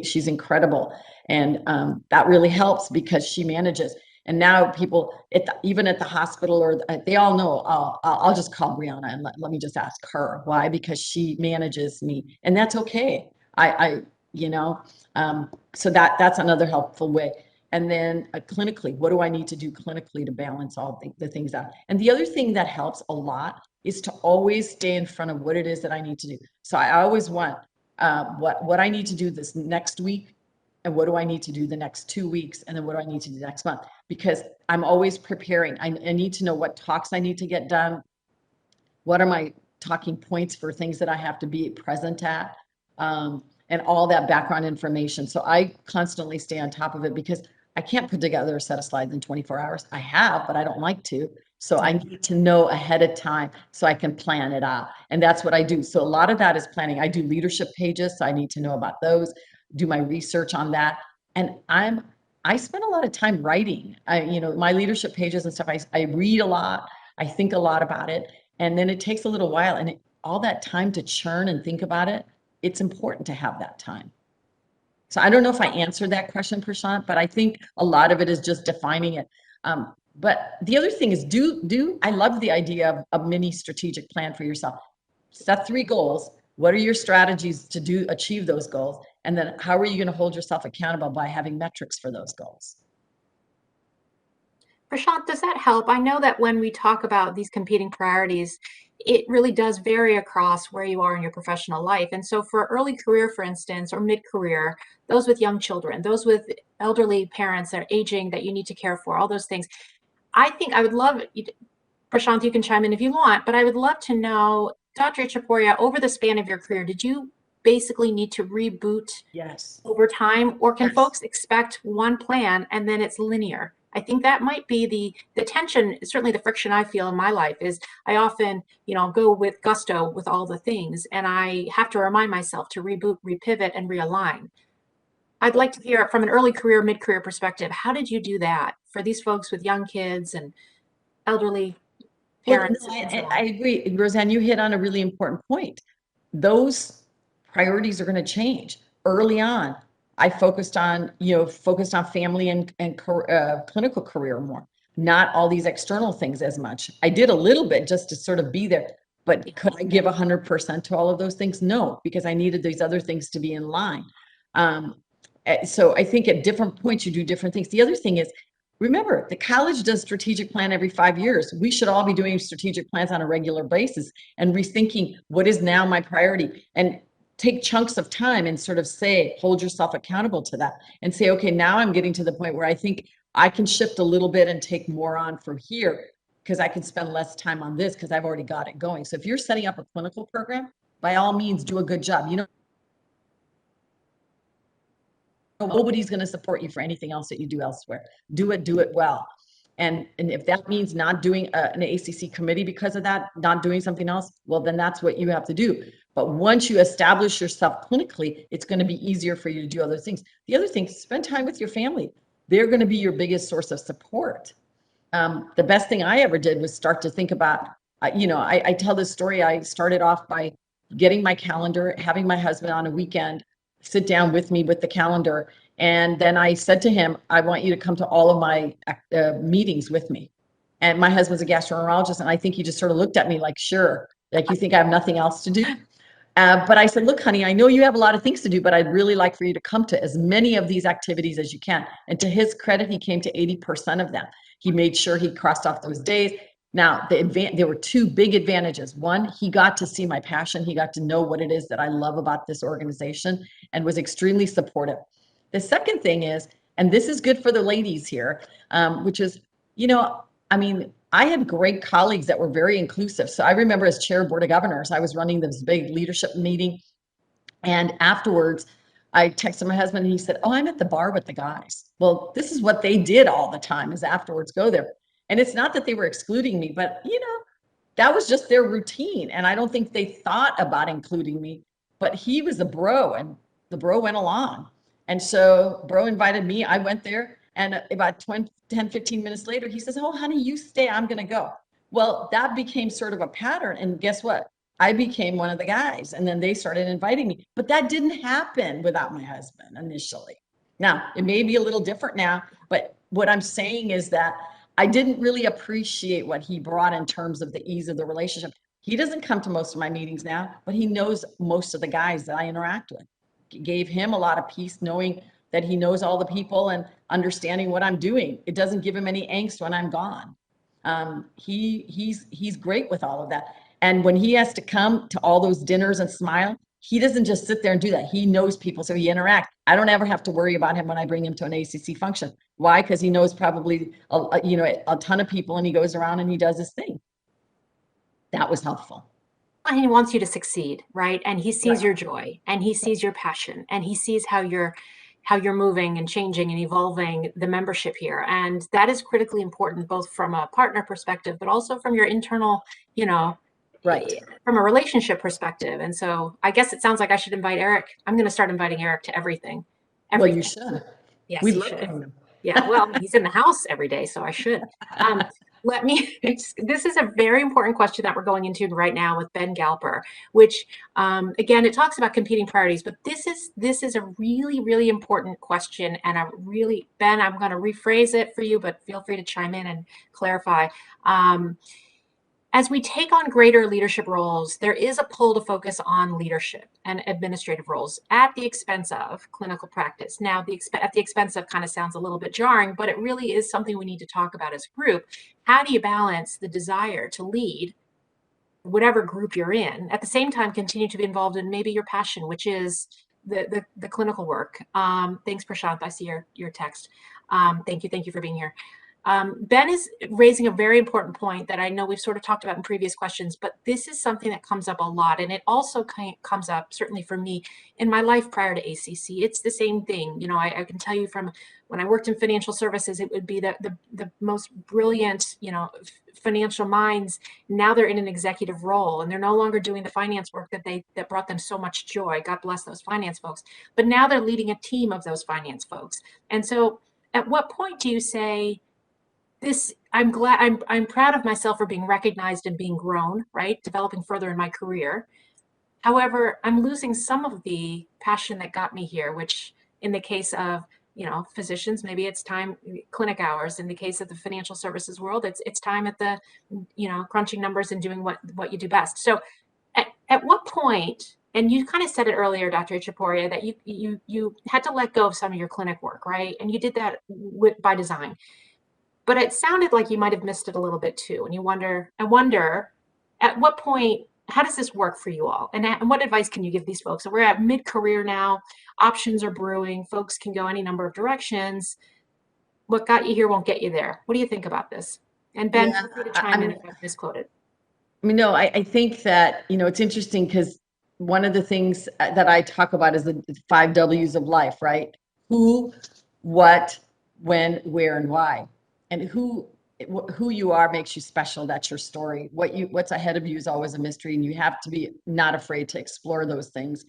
she's incredible. And that really helps because she manages. And now people, even at the hospital, or they all know, I'll just call Brianna and let me just ask her. Why? Because she manages me. And that's okay. So that's another helpful way. And then clinically, what do I need to do clinically to balance all the things out? And the other thing that helps a lot is to always stay in front of what it is that I need to do. So I always want what I need to do this next week, and what do I need to do the next 2 weeks, and then what do I need to do next month? Because I'm always preparing. I need to know what talks I need to get done. What are my talking points for things that I have to be present at? And all that background information. So I constantly stay on top of it because I can't put together a set of slides in 24 hours. I have, but I don't like to. So I need to know ahead of time so I can plan it out. And that's what I do. So a lot of that is planning. I do leadership pages, so I need to know about those, do my research on that. And I spend a lot of time writing. My leadership pages and stuff, I read a lot. I think a lot about it. And then it takes a little while, and all that time to churn and think about it, it's important to have that time. So I don't know if I answered that question, Prashant, but I think a lot of it is just defining it. But the other thing is I love the idea of a mini strategic plan for yourself. Set 3 goals. What are your strategies to achieve those goals? And then how are you going to hold yourself accountable by having metrics for those goals? Prashant, does that help? I know that when we talk about these competing priorities, it really does vary across where you are in your professional life. And so for early career, for instance, or mid-career, those with young children, those with elderly parents that are aging that you need to care for, all those things, I think I would love, Prashant, you can chime in if you want, but I would love to know, Dr. Itchhaporia, over the span of your career, did you basically need to reboot over time, or can folks expect one plan and then it's linear? I think that might be the tension, certainly the friction I feel in my life is I often, go with gusto with all the things, and I have to remind myself to reboot, repivot, and realign. I'd like to hear from an early career, mid-career perspective, how did you do that for these folks with young kids and elderly parents? Well, no, I agree. Roseanne, you hit on a really important point. Those priorities are going to change. Early on, I focused on family and clinical career more, not all these external things as much. I did a little bit just to sort of be there, but could I give 100% to all of those things? No, because I needed these other things to be in line. So I think at different points you do different things. The other thing is, remember, the college does strategic plan every 5 years. We should all be doing strategic plans on a regular basis and rethinking what is now my priority, and take chunks of time and sort of hold yourself accountable to that and say, okay, now I'm getting to the point where I think I can shift a little bit and take more on from here because I can spend less time on this because I've already got it going. So if you're setting up a clinical program, by all means, do a good job. Nobody's going to support you for anything else that you do elsewhere. Do it well. And if that means not doing an ACC committee because of that, not doing something else, well, then that's what you have to do. But once you establish yourself clinically, it's going to be easier for you to do other things. The other thing, spend time with your family. they're going to be your biggest source of support. The best thing I ever did was start to think about, I tell this story. I started off by getting my calendar, having my husband on a weekend sit down with me with the calendar. And then I said to him, I want you to come to all of my meetings with me. And my husband's a gastroenterologist. And I think he just sort of looked at me like, sure, like you think I have nothing else to do? But I said, look, honey, I know you have a lot of things to do, but I'd really like for you to come to as many of these activities as you can. And to his credit, he came to 80% of them. He made sure he crossed off those days. Now, there were two big advantages. One, he got to see my passion. He got to know what it is that I love about this organization and was extremely supportive. The second thing is, and this is good for the ladies here, which is, I had great colleagues that were very inclusive. So I remember as chair of board of governors, I was running this big leadership meeting. And afterwards, I texted my husband and he said, oh, I'm at the bar with the guys. Well, this is what they did all the time, is afterwards go there. And it's not that they were excluding me, but that was just their routine. And I don't think they thought about including me, but he was a bro and the bro went along. And so bro invited me, I went there. And about 10, 15 minutes later, he says, oh, honey, you stay, I'm going to go. Well, that became sort of a pattern. And guess what? I became one of the guys. And then they started inviting me. But that didn't happen without my husband initially. Now, it may be a little different now, but what I'm saying is that I didn't really appreciate what he brought in terms of the ease of the relationship. He doesn't come to most of my meetings now, but he knows most of the guys that I interact with. It gave him a lot of peace knowing that he knows all the people and understanding what I'm doing. It doesn't give him any angst when I'm gone. He's great with all of that. And when he has to come to all those dinners and smile, he doesn't just sit there and do that. He knows people, so he interacts. I don't ever have to worry about him when I bring him to an ACC function. Why? Because he knows probably a ton of people, and he goes around and he does his thing. That was helpful. And he wants you to succeed, right? And he sees your joy, and he sees your passion, and he sees how you're moving and changing and evolving the membership here. And that is critically important, both from a partner perspective, but also from your internal, from a relationship perspective. And so I guess it sounds like I should invite Eric. I'm going to start inviting Eric to everything. Well, you should. Yes, he should. Yeah, well, he's in the house every day, so I should. This is a very important question that we're going into right now with Ben Galper, which, again, it talks about competing priorities, but this is a really, really important question. And Ben, I'm going to rephrase it for you, but feel free to chime in and clarify. As we take on greater leadership roles, there is a pull to focus on leadership and administrative roles at the expense of clinical practice. Now, at the expense of kind of sounds a little bit jarring, but it really is something we need to talk about as a group. How do you balance the desire to lead whatever group you're in, at the same time continue to be involved in maybe your passion, which is the clinical work? Thanks, Prashant. I see your text. Thank you for being here. Ben is raising a very important point that I know we've sort of talked about in previous questions, but this is something that comes up a lot. And it also comes up, certainly for me, in my life prior to ACC. It's the same thing. I can tell you from when I worked in financial services, it would be the most brilliant, financial minds. Now they're in an executive role, and they're no longer doing the finance work that brought them so much joy. God bless those finance folks. But now they're leading a team of those finance folks. And so at what point do you say, I'm proud of myself for being recognized and being grown, right? Developing further in my career. However, I'm losing some of the passion that got me here, which in the case of, physicians, maybe it's time, clinic hours. In the case of the financial services world, it's time at the, crunching numbers and doing what you do best. So at what point, and you kind of said it earlier, Dr. Itchhaporia, that you had to let go of some of your clinic work, right? And you did that by design. But it sounded like you might have missed it a little bit too. And I wonder at what point, how does this work for you all? And what advice can you give these folks? So we're at mid-career now, options are brewing, folks can go any number of directions. What got you here won't get you there. What do you think about this? And Ben, feel free to chime in if I've misquoted. No, I think that, it's interesting because one of the things that I talk about is the 5 W's of life, right? Who, what, when, where, and why. And who you are makes you special. That's your story. What's ahead of you is always a mystery, and you have to be not afraid to explore those things.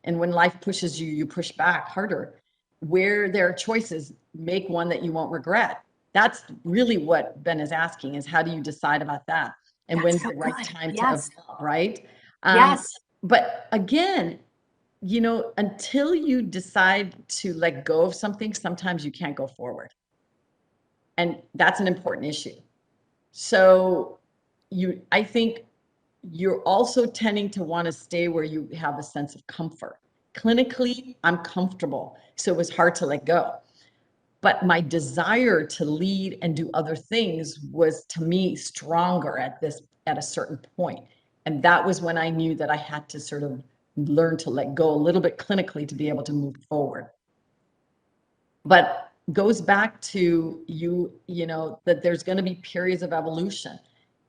And when life pushes you, you push back harder. where there are choices, make one that you won't regret. That's really what Ben is asking, is how do you decide about that? And That's when's so the right good. time to Yes. evolve, right? Yes. But again, you know, until you decide to let go of something, sometimes you can't go forward. And that's an important issue. So I think you're also tending to want to stay where you have a sense of comfort. Clinically, I'm comfortable, so it was hard to let go. But my desire to lead and do other things was, to me, stronger at a certain point. And that was when I knew that I had to sort of learn to let go a little bit clinically to be able to move forward. But goes back to you know, that there's going to be periods of evolution.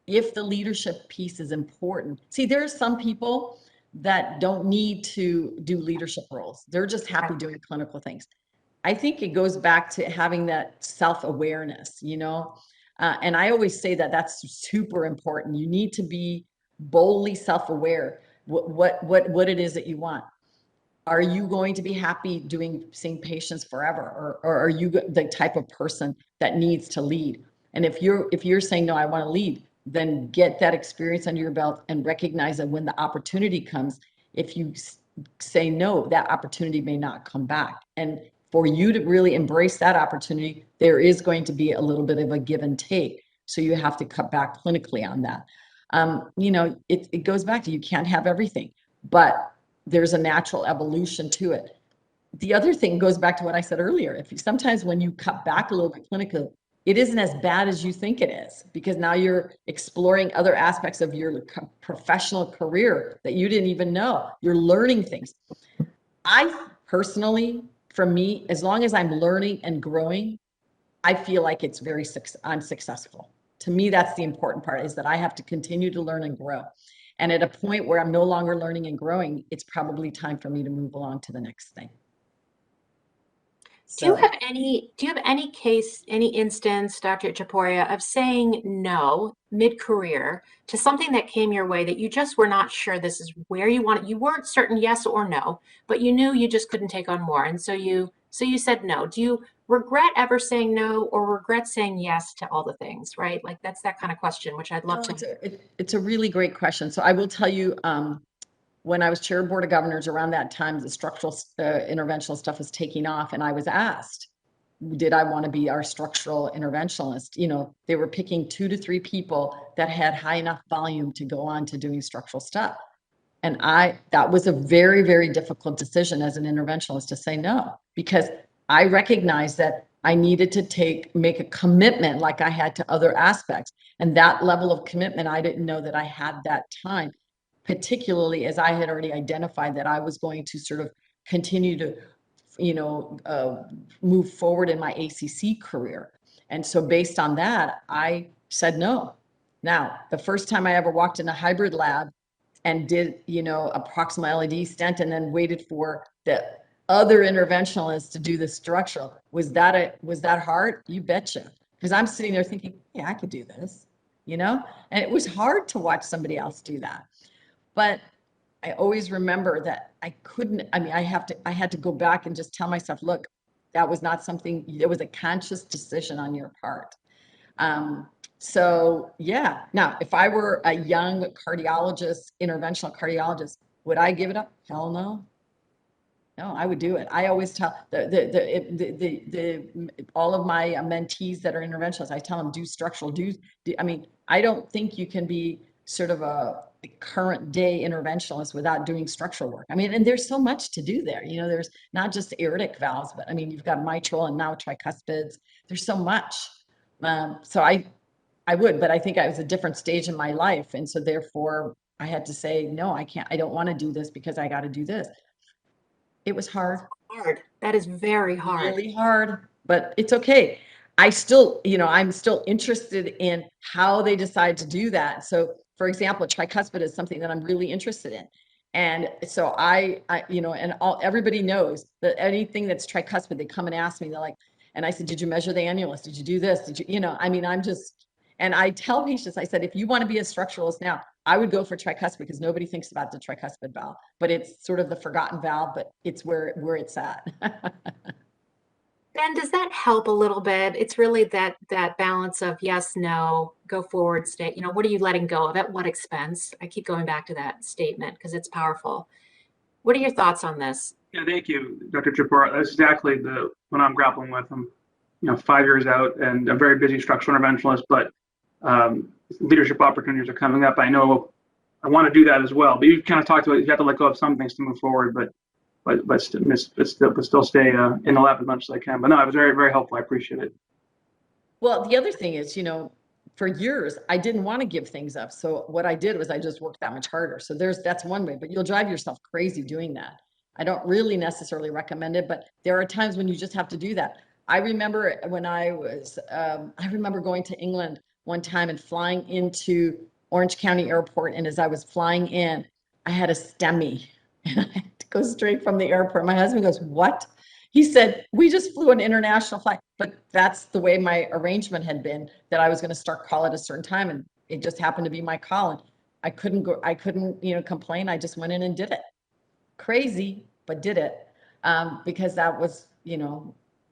If the leadership piece is important. See, there are some people that don't need to do leadership roles. They're just happy doing clinical things. I think it goes back to having that self-awareness, you know? And I always say that that's super important. You need to be boldly self-aware what it is that you want. Are you going to be happy seeing patients forever, or are you the type of person that needs to lead? And if you're saying no, I want to lead, then get that experience under your belt and recognize that when the opportunity comes, if you say no, that opportunity may not come back. And for you to really embrace that opportunity, there is going to be a little bit of a give and take. So you have to cut back clinically on that. You know, it goes back to, you can't have everything, but there's a natural evolution to it. The other thing goes back to what I said earlier. Sometimes when you cut back a little bit clinically, it isn't as bad as you think it is, because now you're exploring other aspects of your professional career that you didn't even know. You're learning things. I personally, for me, as long as I'm learning and growing, I feel like I'm successful. To me, that's the important part, is that I have to continue to learn and grow. And at a point where I'm no longer learning and growing, it's probably time for me to move along to the next thing. Do you have any case, any instance, Dr. Itchhaporia, of saying no mid-career to something that came your way that you just were not sure this is where you want it? You weren't certain yes or no, but you knew you just couldn't take on more. And so you said no. Do you regret ever saying no, or regret saying yes to all the things, right? Like, that's that kind of question, which I'd love to. It's a really great question. So I will tell you, when I was chair of board of governors, around that time, the structural interventional stuff was taking off, and I was asked, did I want to be our structural interventionalist? You know, they were picking 2 to 3 people that had high enough volume to go on to doing structural stuff. And that was a very, very difficult decision as an interventionalist to say no, because I recognized that I needed to make a commitment like I had to other aspects. And that level of commitment, I didn't know that I had that time, particularly as I had already identified that I was going to sort of continue to, you know, move forward in my ACC career. And so based on that, I said no. Now, the first time I ever walked in a hybrid lab and did, you know, a proximal LED stent and then waited for the other interventionalists to do the structural, was that hard? You betcha. Because I'm sitting there thinking, yeah, I could do this, you know? And it was hard to watch somebody else do that. But I always remember that I had to go back and just tell myself, look, that was not something, it was a conscious decision on your part. So yeah, now if I were a young cardiologist, interventional cardiologist, would I give it up? Hell no. No, I would do it. I always tell all of my mentees that are interventionalists, I tell them, do structural, I mean, I don't think you can be sort of a current day interventionalist without doing structural work. I mean, and there's so much to do there. You know, there's not just aortic valves, but I mean, you've got mitral and now tricuspids. There's so much. So I would, but I think I was a different stage in my life. And so therefore I had to say, no, I can't, I don't want to do this because I got to do this. It was hard. Hard. That is very hard. Really hard, but it's okay. I still, you know, I'm still interested in how they decide to do that. So for example, tricuspid is something that I'm really interested in. And so I you know, and everybody knows that anything that's tricuspid, they come and ask me, they're like, and I said, did you measure the annulus? Did you do this? Did you, you know, I mean, and I tell patients, I said, if you want to be a structuralist now, I would go for tricuspid, because nobody thinks about the tricuspid valve, but it's sort of the forgotten valve, but it's where it's at. Ben, does that help a little bit? It's really that balance of yes, no, go forward, stay. What are you letting go of? At what expense? I keep going back to that statement because it's powerful. What are your thoughts on this? Yeah, thank you, Dr. Chipora. That's exactly the what I'm grappling with. I'm, 5 years out, and a very busy structural interventionalist, but leadership opportunities are coming up. I know I want to do that as well. But you kind of talked about you have to let go of some things to move forward, but still stay in the lab as much as I can. But no, it was very, very helpful. I appreciate it. Well, the other thing is, for years, I didn't want to give things up. So what I did was I just worked that much harder. So that's one way, but you'll drive yourself crazy doing that. I don't really necessarily recommend it, but there are times when you just have to do that. I remember when I remember going to England one time and flying into Orange County Airport. And as I was flying in, I had a STEMI and I had to go straight from the airport. My husband goes, "What?" He said, "We just flew an international flight," but that's the way my arrangement had been, that I was going to start call at a certain time. And it just happened to be my call. And I couldn't complain. I just went in and did it. Crazy, but did it. Because that was,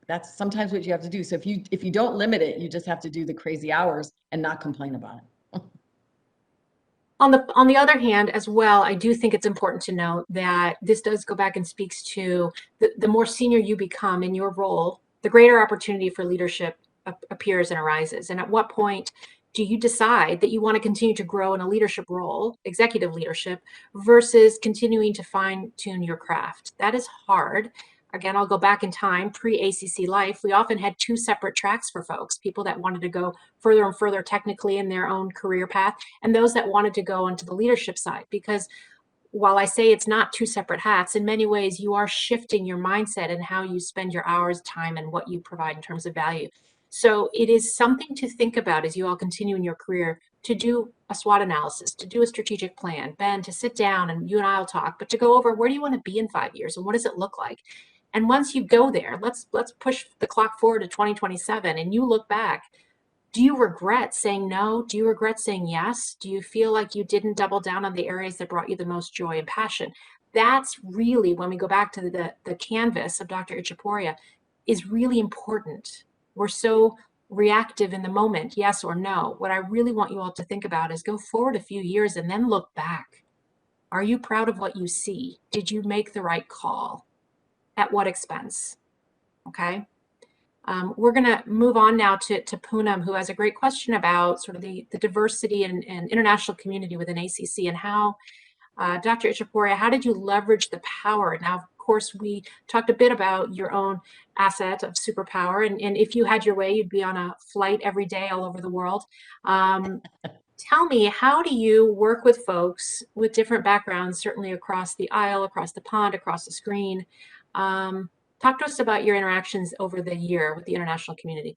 that's sometimes what you have to do. So if you don't limit it, you just have to do the crazy hours and not complain about it. On the other hand, as well, I do think it's important to note that this does go back and speaks to the more senior you become in your role, the greater opportunity for leadership appears and arises. And at what point do you decide that you want to continue to grow in a leadership role, executive leadership, versus continuing to fine tune your craft? That is hard. Again, I'll go back in time, pre-ACC life, we often had two separate tracks for folks, people that wanted to go further and further technically in their own career path, and those that wanted to go onto the leadership side. Because while I say it's not two separate hats, in many ways, you are shifting your mindset and how you spend your hours, time, and what you provide in terms of value. So it is something to think about as you all continue in your career, to do a SWOT analysis, to do a strategic plan, Ben, to sit down and you and I will talk, but to go over where do you want to be in 5 years and what does it look like? And once you go there, let's push the clock forward to 2027 and you look back. Do you regret saying no? Do you regret saying yes? Do you feel like you didn't double down on the areas that brought you the most joy and passion? That's really, when we go back to the canvas of Dr. Itchhaporia, is really important. We're so reactive in the moment, yes or no. What I really want you all to think about is go forward a few years and then look back. Are you proud of what you see? Did you make the right call? At what expense? Okay. We're going to move on now to Poonam, who has a great question about sort of the diversity and international community within ACC and how, Dr. Itchhaporia, how did you leverage the power? Now, of course, we talked a bit about your own asset of superpower, and if you had your way, you'd be on a flight every day all over the world. Tell me, how do you work with folks with different backgrounds, certainly across the aisle, across the pond, across the screen? Talk to us about your interactions over the year with the international community.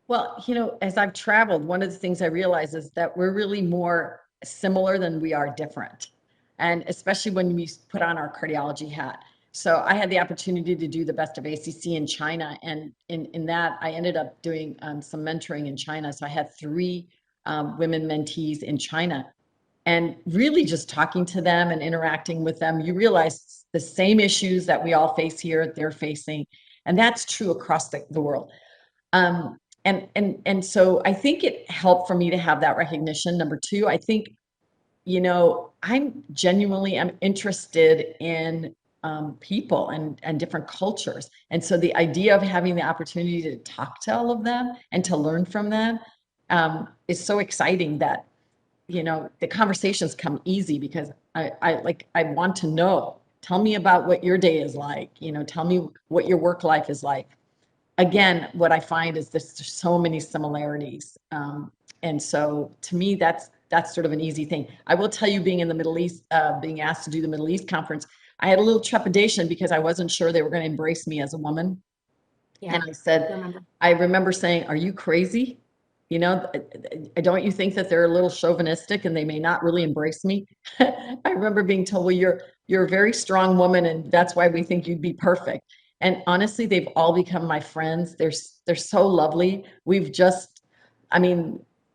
Well, as I've traveled, one of the things I realize is that we're really more similar than we are different. And especially when we put on our cardiology hat. So I had the opportunity to do the Best of ACC in China. And in that, I ended up doing some mentoring in China. So I had 3 women mentees in China. And really just talking to them and interacting with them, you realize the same issues that we all face here, they're facing. And that's true across the world. And so I think it helped for me to have that recognition. Number 2, I think, I'm interested in people and different cultures. And so the idea of having the opportunity to talk to all of them and to learn from them is so exciting that, the conversations come easy because I want to know. Tell me about what your day is like. Tell me what your work life is like. Again, what I find is there's so many similarities. And so to me, that's sort of an easy thing. I will tell you, being in the Middle East, being asked to do the Middle East conference, I had a little trepidation because I wasn't sure they were going to embrace me as a woman. Yeah, and I said, I remember saying, "Are you crazy? Don't you think that they're a little chauvinistic and they may not really embrace me?" I remember being told, "Well, you're a very strong woman and that's why we think you'd be perfect." And honestly, they've all become my friends. They're so lovely.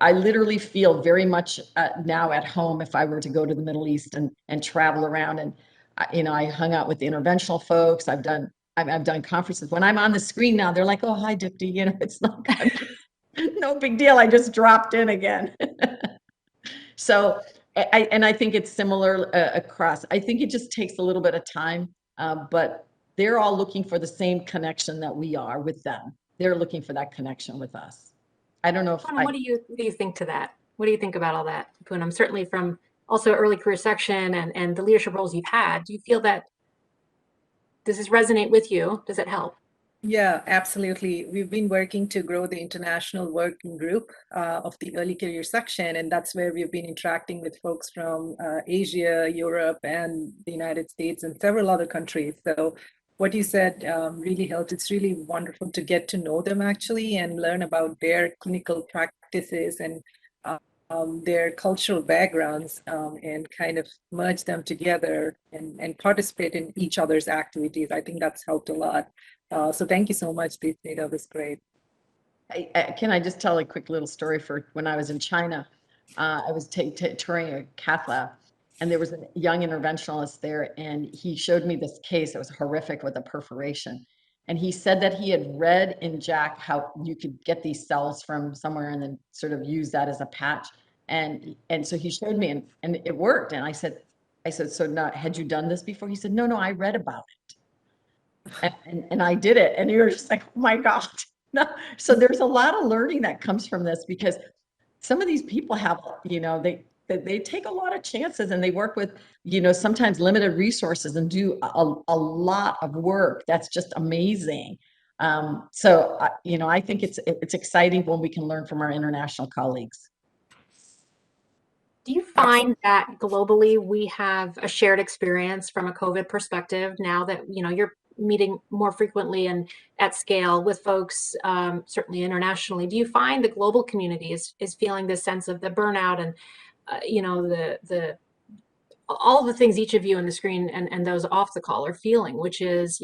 I literally feel very much now at home if I were to go to the Middle East and travel around. And, I hung out with the interventional folks. I've done I've done conferences. When I'm on the screen now, they're like, "Oh, hi, Dipti." You know, it's not no big deal. I just dropped in again. So I think it's similar across. I think it just takes a little bit of time, but they're all looking for the same connection that we are with them. They're looking for that connection with us. I don't know if What do you think to that? What do you think about all that, Poonam? Certainly from also early career section and the leadership roles you've had. Do you feel that does this resonate with you? Does it help? Yeah, absolutely. We've been working to grow the international working group of the early career section, and that's where we've been interacting with folks from Asia, Europe, and the United States, and several other countries. So what you said really helped. It's really wonderful to get to know them actually and learn about their clinical practices and their cultural backgrounds and kind of merge them together and participate in each other's activities. I think that's helped a lot. So thank you so much. This data was great. Can I just tell a quick little story for when I was in China? I was touring a cath lab, and there was a young interventionalist there, and he showed me this case that was horrific with a perforation. And he said that he had read in Jack how you could get these cells from somewhere and then sort of use that as a patch. And so he showed me, and it worked. And I said, so now had you done this before? He said, no, I read about it. And I did it. And you were just like, oh my God. No. So there's a lot of learning that comes from this because some of these people have, they take a lot of chances and they work with, sometimes limited resources and do a lot of work. That's just amazing. So I think it's exciting when we can learn from our international colleagues. Do you find that globally we have a shared experience from a COVID perspective now that, you're meeting more frequently and at scale with folks, certainly internationally? Do you find the global community is feeling this sense of the burnout and, the all the things each of you on the screen and those off the call are feeling, which is,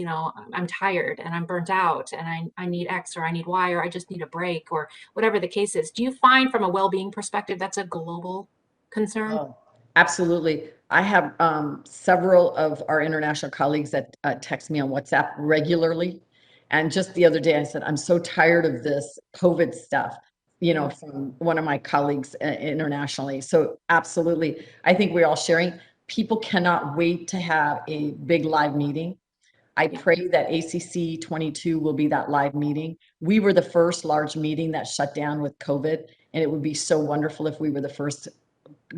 I'm tired and I'm burnt out and I need X or I need Y or I just need a break or whatever the case is. Do you find from a well-being perspective that's a global concern? Oh, absolutely. I have several of our international colleagues that text me on WhatsApp regularly. And just the other day, I said, I'm so tired of this COVID stuff, from one of my colleagues internationally. So absolutely. I think we're all sharing. People cannot wait to have a big live meeting. I pray that ACC 22 will be that live meeting. We were the first large meeting that shut down with COVID, and it would be so wonderful if we were the first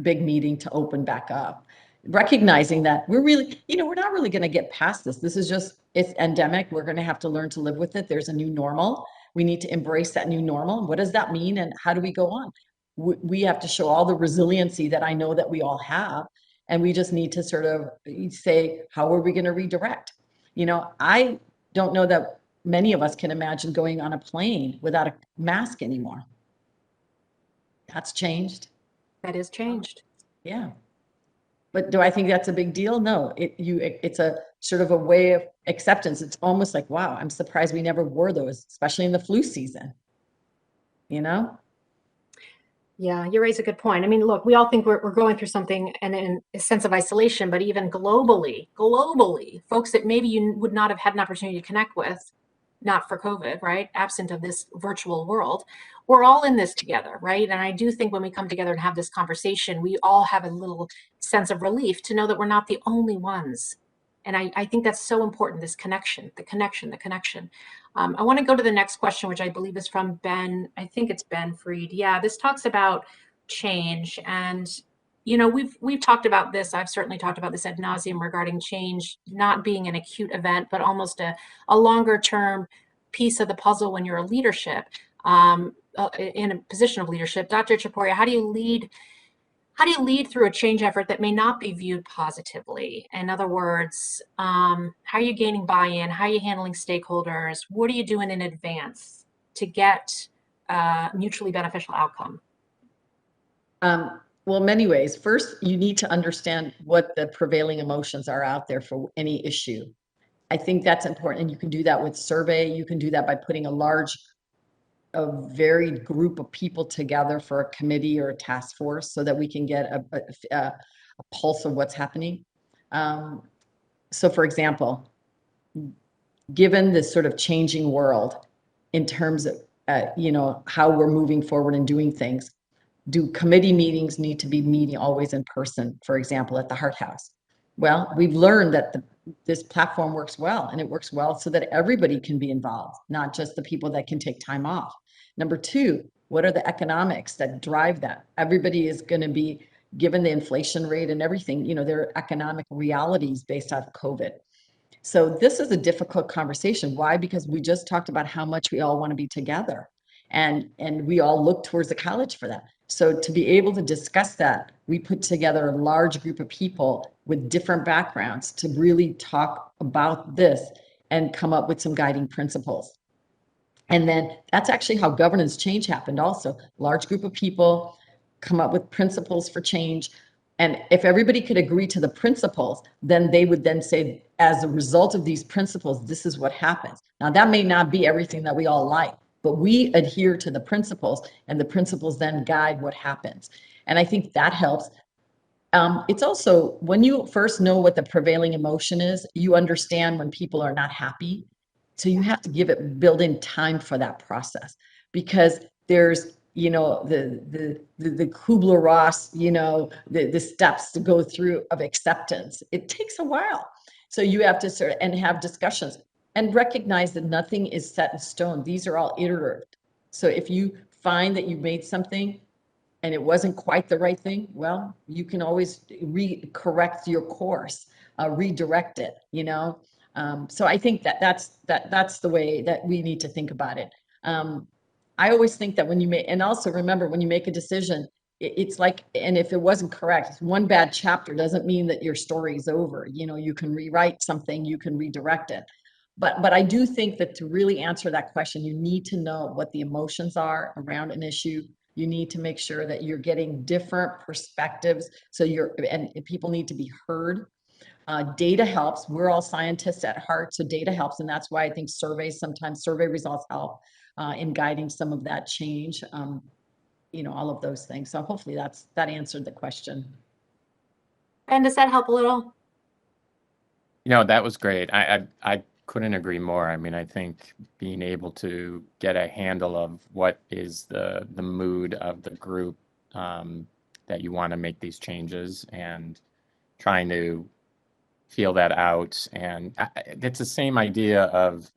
big meeting to open back up, recognizing that we're really, we're not really going to get past this. This is it's endemic. We're going to have to learn to live with it. There's a new normal. We need to embrace that new normal. What does that mean? And how do we go on? We have to show all the resiliency that I know that we all have. And we just need to sort of say, how are we going to redirect? I don't know that many of us can imagine going on a plane without a mask anymore. That's changed. That is changed. Yeah. But do I think that's a big deal? No, it's a sort of a way of acceptance. It's almost like, wow, I'm surprised we never wore those, especially in the flu season. Yeah, you raise a good point. I mean, look, we all think we're going through something and in a sense of isolation, but even globally, folks that maybe you would not have had an opportunity to connect with, not for COVID, right? Absent of this virtual world, we're all in this together, right? And I do think when we come together and have this conversation, we all have a little sense of relief to know that we're not the only ones. And I think that's so important, this connection, the connection. I want to go to the next question, which I believe is from Ben. I think it's Ben Freed. Yeah, this talks about change. And, we've talked about this. I've certainly talked about this ad nauseum regarding change not being an acute event, but almost a longer term piece of the puzzle when you're a leadership, in a position of leadership. Dr. Itchhaporia, how do you lead through a change effort that may not be viewed positively? In other words, how are you gaining buy-in? How are you handling stakeholders? What are you doing in advance to get a mutually beneficial outcome? Well, many ways. First, you need to understand what the prevailing emotions are out there for any issue. I think that's important. And you can do that with survey. You can do that by putting a varied group of people together for a committee or a task force so that we can get a pulse of what's happening. So for example, given this sort of changing world in terms of, how we're moving forward and doing things, do committee meetings need to be meeting always in person, for example, at the Hart House? Well, we've learned that this platform works well, and it works well so that everybody can be involved, not just the people that can take time off. Number two, what are the economics that drive that? Everybody is going to be, given the inflation rate and everything, there are economic realities based off of COVID. So this is a difficult conversation. Why? Because we just talked about how much we all want to be together, and we all look towards the college for that. So to be able to discuss that, we put together a large group of people with different backgrounds to really talk about this and come up with some guiding principles. And then that's actually how governance change happened also. Large group of people come up with principles for change. And if everybody could agree to the principles, then they would then say, as a result of these principles, this is what happens. Now, that may not be everything that we all like, but we adhere to the principles, and the principles then guide what happens. And I think that helps. It's also, when you first know what the prevailing emotion is, you understand when people are not happy. So you have to build in time for that process, because there's, the Kubler-Ross, the steps to go through of acceptance. It takes a while. So you have to sort of, and have discussions and recognize that nothing is set in stone. These are all iterative. So if you find that you made something and it wasn't quite the right thing, well, you can always correct your course, redirect it, So I think that's the way that we need to think about it. I always think that when you make, and also remember, when you make a decision, it's like, and if it wasn't correct, one bad chapter doesn't mean that your story is over. You can rewrite something, you can redirect it. But I do think that to really answer that question, you need to know what the emotions are around an issue. You need to make sure that you're getting different perspectives. So and people need to be heard. Data helps. We're all scientists at heart, so data helps. And that's why I think sometimes survey results help in guiding some of that change, all of those things. So hopefully that answered the question. Ben, does that help a little? That was great. I couldn't agree more. I mean, I think being able to get a handle of what is the mood of the group that you want to make these changes, and trying to feel that out. And it's the same idea of,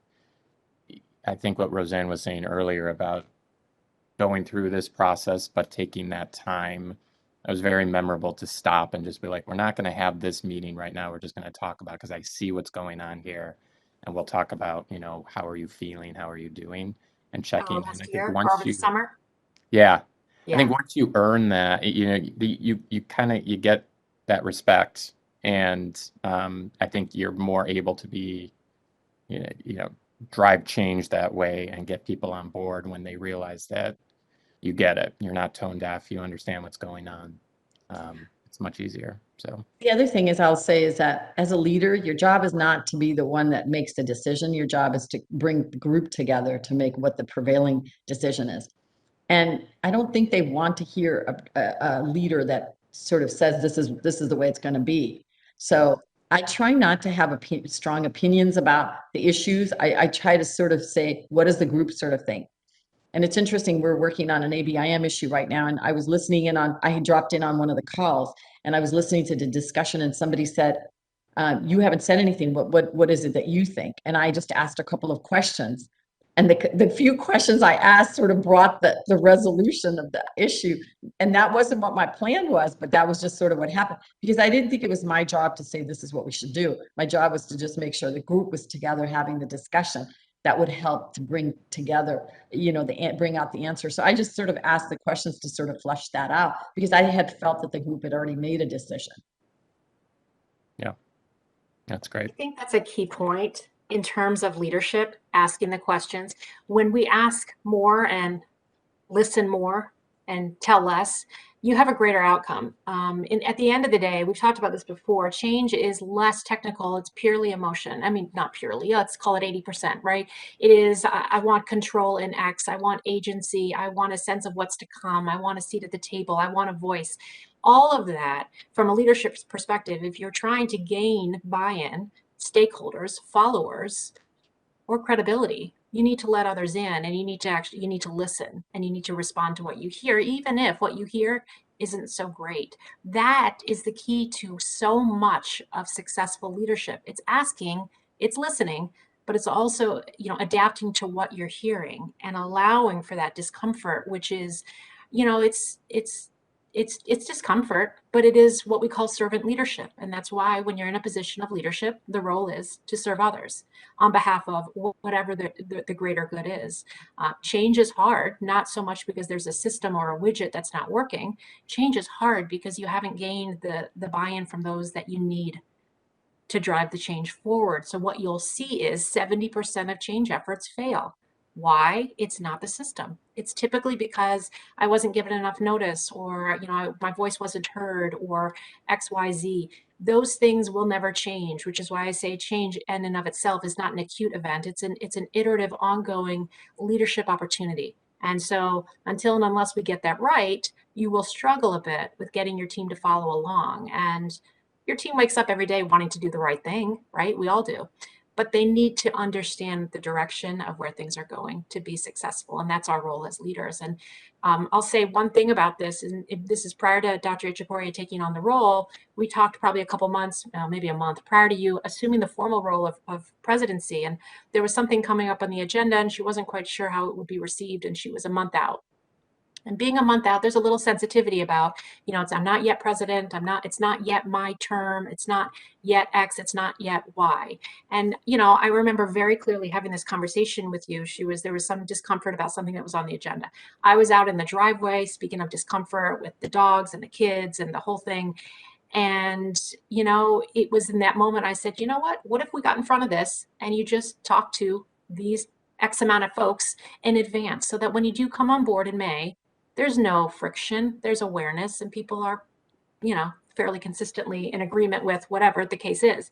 I think, what Roseanne was saying earlier about going through this process, but taking that time. It was very memorable to stop and just be like, we're not going to have this meeting right now. We're just going to talk about, because I see what's going on here. And we'll talk about, how are you feeling? How are you doing? And checking. Oh, and I year, think once over the summer? Yeah. Yeah. I think once you earn that, you kind of, you get that respect. And I think you're more able to be, drive change that way and get people on board when they realize that you get it. You're not tone deaf. You understand what's going on. It's much easier. So the other thing I'll say is that as a leader, your job is not to be the one that makes the decision. Your job is to bring the group together to make what the prevailing decision is. And I don't think they want to hear a leader that sort of says this is the way it's going to be. So I try not to have strong opinions about the issues. I try to sort of say, what does the group sort of think? And it's interesting, we're working on an ABIM issue right now. And I was listening I had dropped in on one of the calls, and I was listening to the discussion, and somebody said, you haven't said anything, what is it that you think? And I just asked a couple of questions. And the few questions I asked sort of brought the resolution of the issue. And that wasn't what my plan was, but that was just sort of what happened, because I didn't think it was my job to say, this is what we should do. My job was to just make sure the group was together having the discussion that would help to bring together, bring out the answer. So I just sort of asked the questions to sort of flesh that out, because I had felt that the group had already made a decision. Yeah, that's great. I think that's a key point in terms of leadership, asking the questions. When we ask more and listen more and tell less, you have a greater outcome. At the end of the day, we've talked about this before, change is less technical, it's purely emotion. I mean, not purely, let's call it 80%, right? It is, I want control in X, I want agency, I want a sense of what's to come, I want a seat at the table, I want a voice. All of that, from a leadership perspective, if you're trying to gain buy-in, stakeholders, followers, or credibility. You need to let others in, and you need to listen, and you need to respond to what you hear, even if what you hear isn't so great. That is the key to so much of successful leadership. It's asking, it's listening, but it's also, adapting to what you're hearing and allowing for that discomfort, which is, it's discomfort, but it is what we call servant leadership. And that's why when you're in a position of leadership, the role is to serve others on behalf of whatever the greater good is. Change is hard, not so much because there's a system or a widget that's not working. Change is hard because you haven't gained the buy-in from those that you need to drive the change forward. So what you'll see is 70% of change efforts fail. Why? It's not the system. It's typically because I wasn't given enough notice, or my voice wasn't heard, or XYZ. Those things will never change, which is why I say change in and of itself is not an acute event. It's an iterative, ongoing leadership opportunity. And so until and unless we get that right, you will struggle a bit with getting your team to follow along. And your team wakes up every day wanting to do the right thing, right? We all do. But they need to understand the direction of where things are going to be successful. And that's our role as leaders. And I'll say one thing about this, and this is prior to Dr. Itchhaporia taking on the role. We talked probably a couple months, maybe a month prior to you assuming the formal role of presidency. And there was something coming up on the agenda, and she wasn't quite sure how it would be received. And she was a month out. And being a month out, there's a little sensitivity about, I'm not yet president. It's not yet my term. It's not yet X. It's not yet Y. And, I remember very clearly having this conversation with you. There was some discomfort about something that was on the agenda. I was out in the driveway, speaking of discomfort with the dogs and the kids and the whole thing. And, it was in that moment I said, what if we got in front of this and you just talk to these X amount of folks in advance, so that when you do come on board in May, there's no friction, there's awareness, and people are, fairly consistently in agreement with whatever the case is.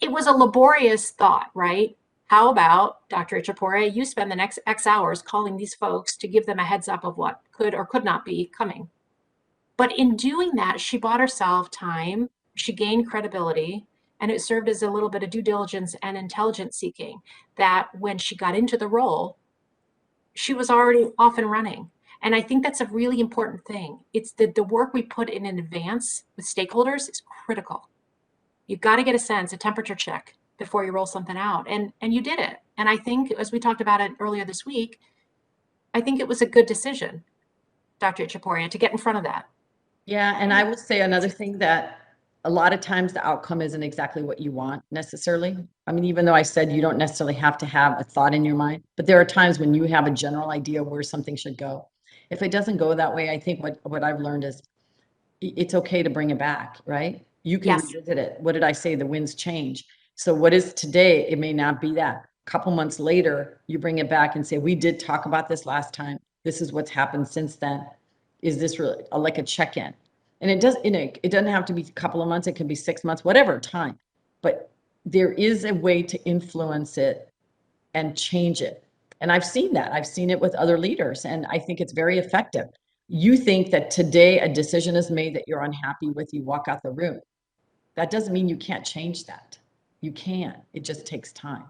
It was a laborious thought, right? How about, Dr. Itchhaporia, you spend the next X hours calling these folks to give them a heads up of what could or could not be coming. But in doing that, she bought herself time, she gained credibility, and it served as a little bit of due diligence and intelligence seeking, that when she got into the role, she was already off and running. And I think that's a really important thing. It's the work we put in advance with stakeholders is critical. You've got to get a sense, a temperature check before you roll something out. And you did it. And I think, as we talked about it earlier this week, I think it was a good decision, Dr. Itchhaporia, to get in front of that. Yeah, and I will say another thing, that a lot of times the outcome isn't exactly what you want necessarily. I mean, even though I said you don't necessarily have to have a thought in your mind, but there are times when you have a general idea where something should go. If it doesn't go that way, I think what I've learned is it's okay to bring it back, right? You can revisit it. What did I say? The winds change. So what is today, it may not be that. A couple months later, you bring it back and say, we did talk about this last time. This is what's happened since then. Is this really like a check-in? And it doesn't have to be a couple of months. It can be 6 months, whatever time. But there is a way to influence it and change it. And I've seen that. I've seen it with other leaders, and I think it's very effective. You think that today a decision is made that you're unhappy with, you walk out the room. That doesn't mean you can't change that. You can. It just takes time.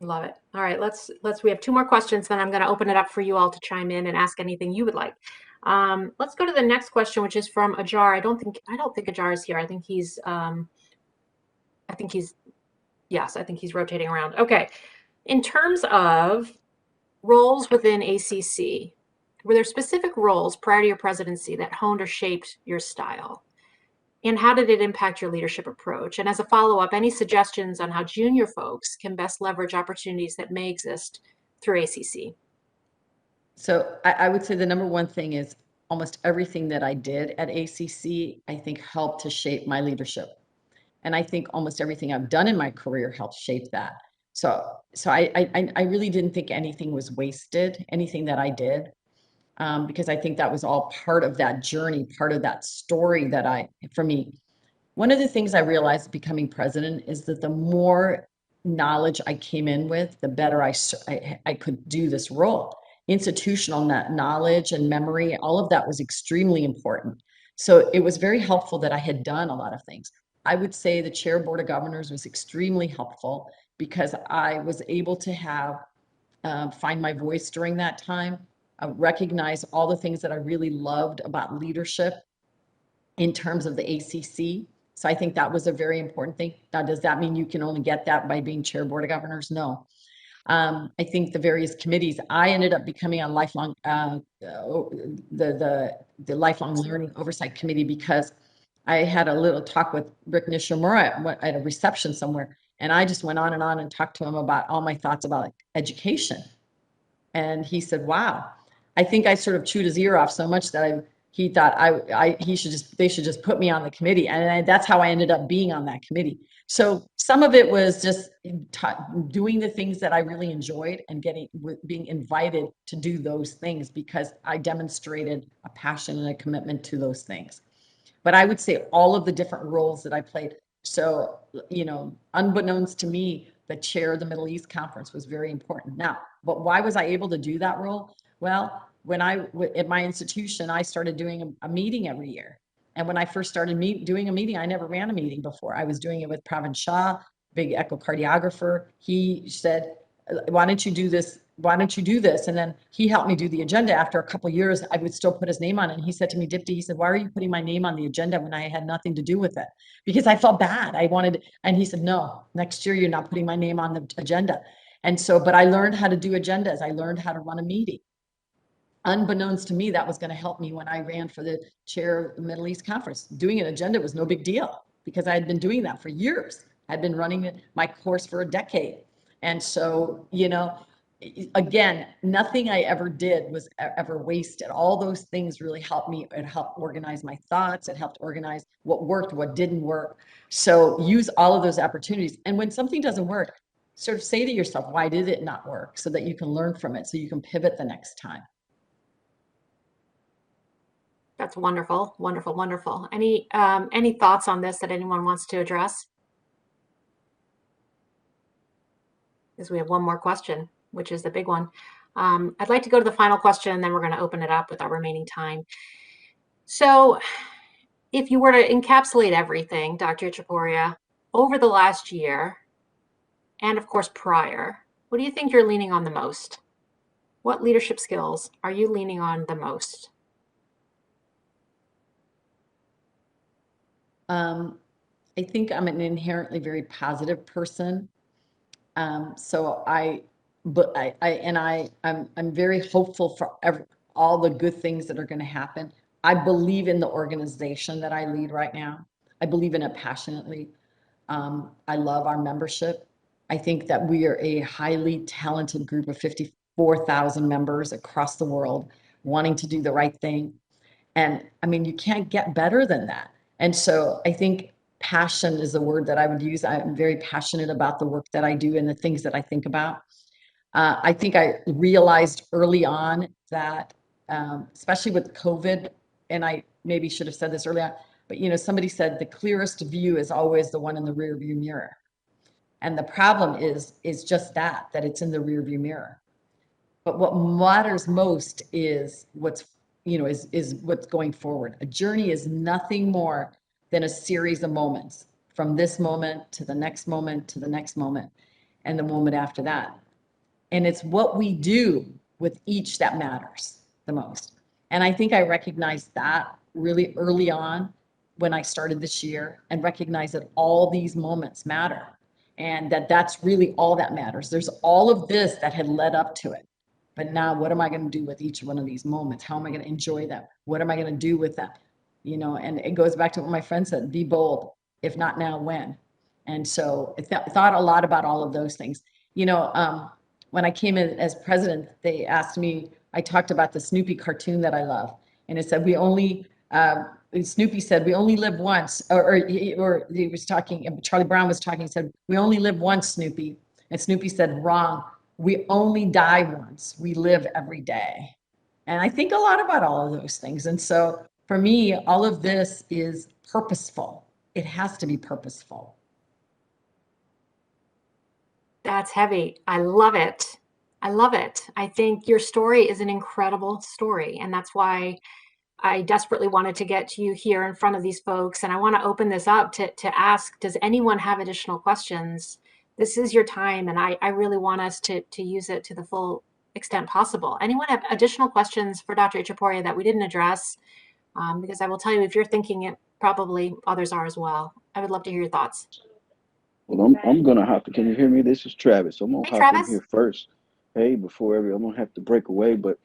Love it. All right, we have 2 more questions, then I'm going to open it up for you all to chime in and ask anything you would like. Let's go to the next question, which is from Ajar. I don't think Ajar is here. I think he's rotating around. Okay. In terms of roles within ACC, were there specific roles prior to your presidency that honed or shaped your style? And how did it impact your leadership approach? And as a follow-up, any suggestions on how junior folks can best leverage opportunities that may exist through ACC? So I would say the number one thing is almost everything that I did at ACC, I think helped to shape my leadership. And I think almost everything I've done in my career helped shape that. So I really didn't think anything was wasted, anything that I did, because I think that was all part of that journey, part of that story for me. One of the things I realized becoming president is that the more knowledge I came in with, the better I could do this role. Institutional knowledge and memory, all of that was extremely important. So it was very helpful that I had done a lot of things. I would say the chair board of governors was extremely helpful because I was able to have find my voice during that time, recognize all the things that I really loved about leadership in terms of the ACC. So I think that was a very important thing. Now, does that mean you can only get that by being chair board of governors? No. I think the various committees, I ended up becoming a lifelong, the lifelong learning oversight committee because I had a little talk with Rick Nishimura at a reception somewhere. And I just went on and talked to him about all my thoughts about education. And he said, wow, I think I sort of chewed his ear off so much that he thought they should just put me on the committee. And that's how I ended up being on that committee. So some of it was just doing the things that I really enjoyed and being invited to do those things because I demonstrated a passion and a commitment to those things. But I would say all of the different roles that I played. So, unbeknownst to me, the chair of the Middle East Conference was very important. Now, but why was I able to do that role? Well, when at my institution, I started doing a meeting every year. And when I first started doing a meeting, I never ran a meeting before. I was doing it with Pravin Shah, big echocardiographer. He said, why don't you do this? Why don't you do this? And then he helped me do the agenda. After a couple of years, I would still put his name on it. And he said to me, Dipti, he said, why are you putting my name on the agenda when I had nothing to do with it? Because I felt bad. And he said, no, next year you're not putting my name on the agenda. And so, but I learned how to do agendas. I learned how to run a meeting. Unbeknownst to me, that was going to help me when I ran for the chair of the Middle East Conference. Doing an agenda was no big deal because I had been doing that for years. I'd been running my course for a decade. And so, again, nothing I ever did was ever wasted. All those things really helped me. It helped organize my thoughts. It helped organize what worked, what didn't work. So use all of those opportunities. And when something doesn't work, sort of say to yourself, why did it not work? So that you can learn from it, so you can pivot the next time. That's wonderful, wonderful, wonderful. Any thoughts on this that anyone wants to address? Because we have one more question, which is the big one. I'd like to go to the final question, and then we're going to open it up with our remaining time. So if you were to encapsulate everything, Dr. Itchhaporia, over the last year, and of course prior, what do you think you're leaning on the most? What leadership skills are you leaning on the most? I think I'm an inherently very positive person. I'm very hopeful for all the good things that are going to happen. I believe in the organization that I lead right now. I believe in it passionately. I love our membership. I think that we are a highly talented group of 54,000 members across the world wanting to do the right thing. And I mean, you can't get better than that. And so I think passion is the word that I would use. I'm very passionate about the work that I do and the things that I think about. I think I realized early on that, especially with COVID, and I maybe should have said this early on, but somebody said the clearest view is always the one in the rear view mirror. And the problem is just that it's in the rear view mirror. But what matters most is what's going forward. A journey is nothing more than a series of moments, from this moment to the next moment to the next moment and the moment after that. And it's what we do with each that matters the most. And I think I recognized that really early on when I started this year, and recognized that all these moments matter, and that's really all that matters. There's all of this that had led up to it. But now what am I going to do with each one of these moments? How am I going to enjoy them? What am I going to do with them? And it goes back to what my friend said, be bold. If not now, when? And so I thought a lot about all of those things. When I came in as president, they asked me, I talked about the Snoopy cartoon that I love. And it said, Snoopy said, we only live once, or he was talking, Charlie Brown was talking, he said, we only live once, Snoopy. And Snoopy said, wrong. We only die once. We live every day. And I think a lot about all of those things. And so for me, all of this is purposeful. It has to be purposeful. That's heavy. I love it. I love it. I think your story is an incredible story. And that's why I desperately wanted to get to you here in front of these folks, and I want to open this up to ask, does anyone have additional questions? This is your time, and I really want us to use it to the full extent possible. Anyone have additional questions for Dr. Itchhaporia that we didn't address? Because I will tell you, if you're thinking it, probably others are as well. I would love to hear your thoughts. Well, I'm gonna have to. Can you hear me? This is Travis. I'm gonna Hey, hop in Travis. here first. Hey, I'm gonna have to break away, but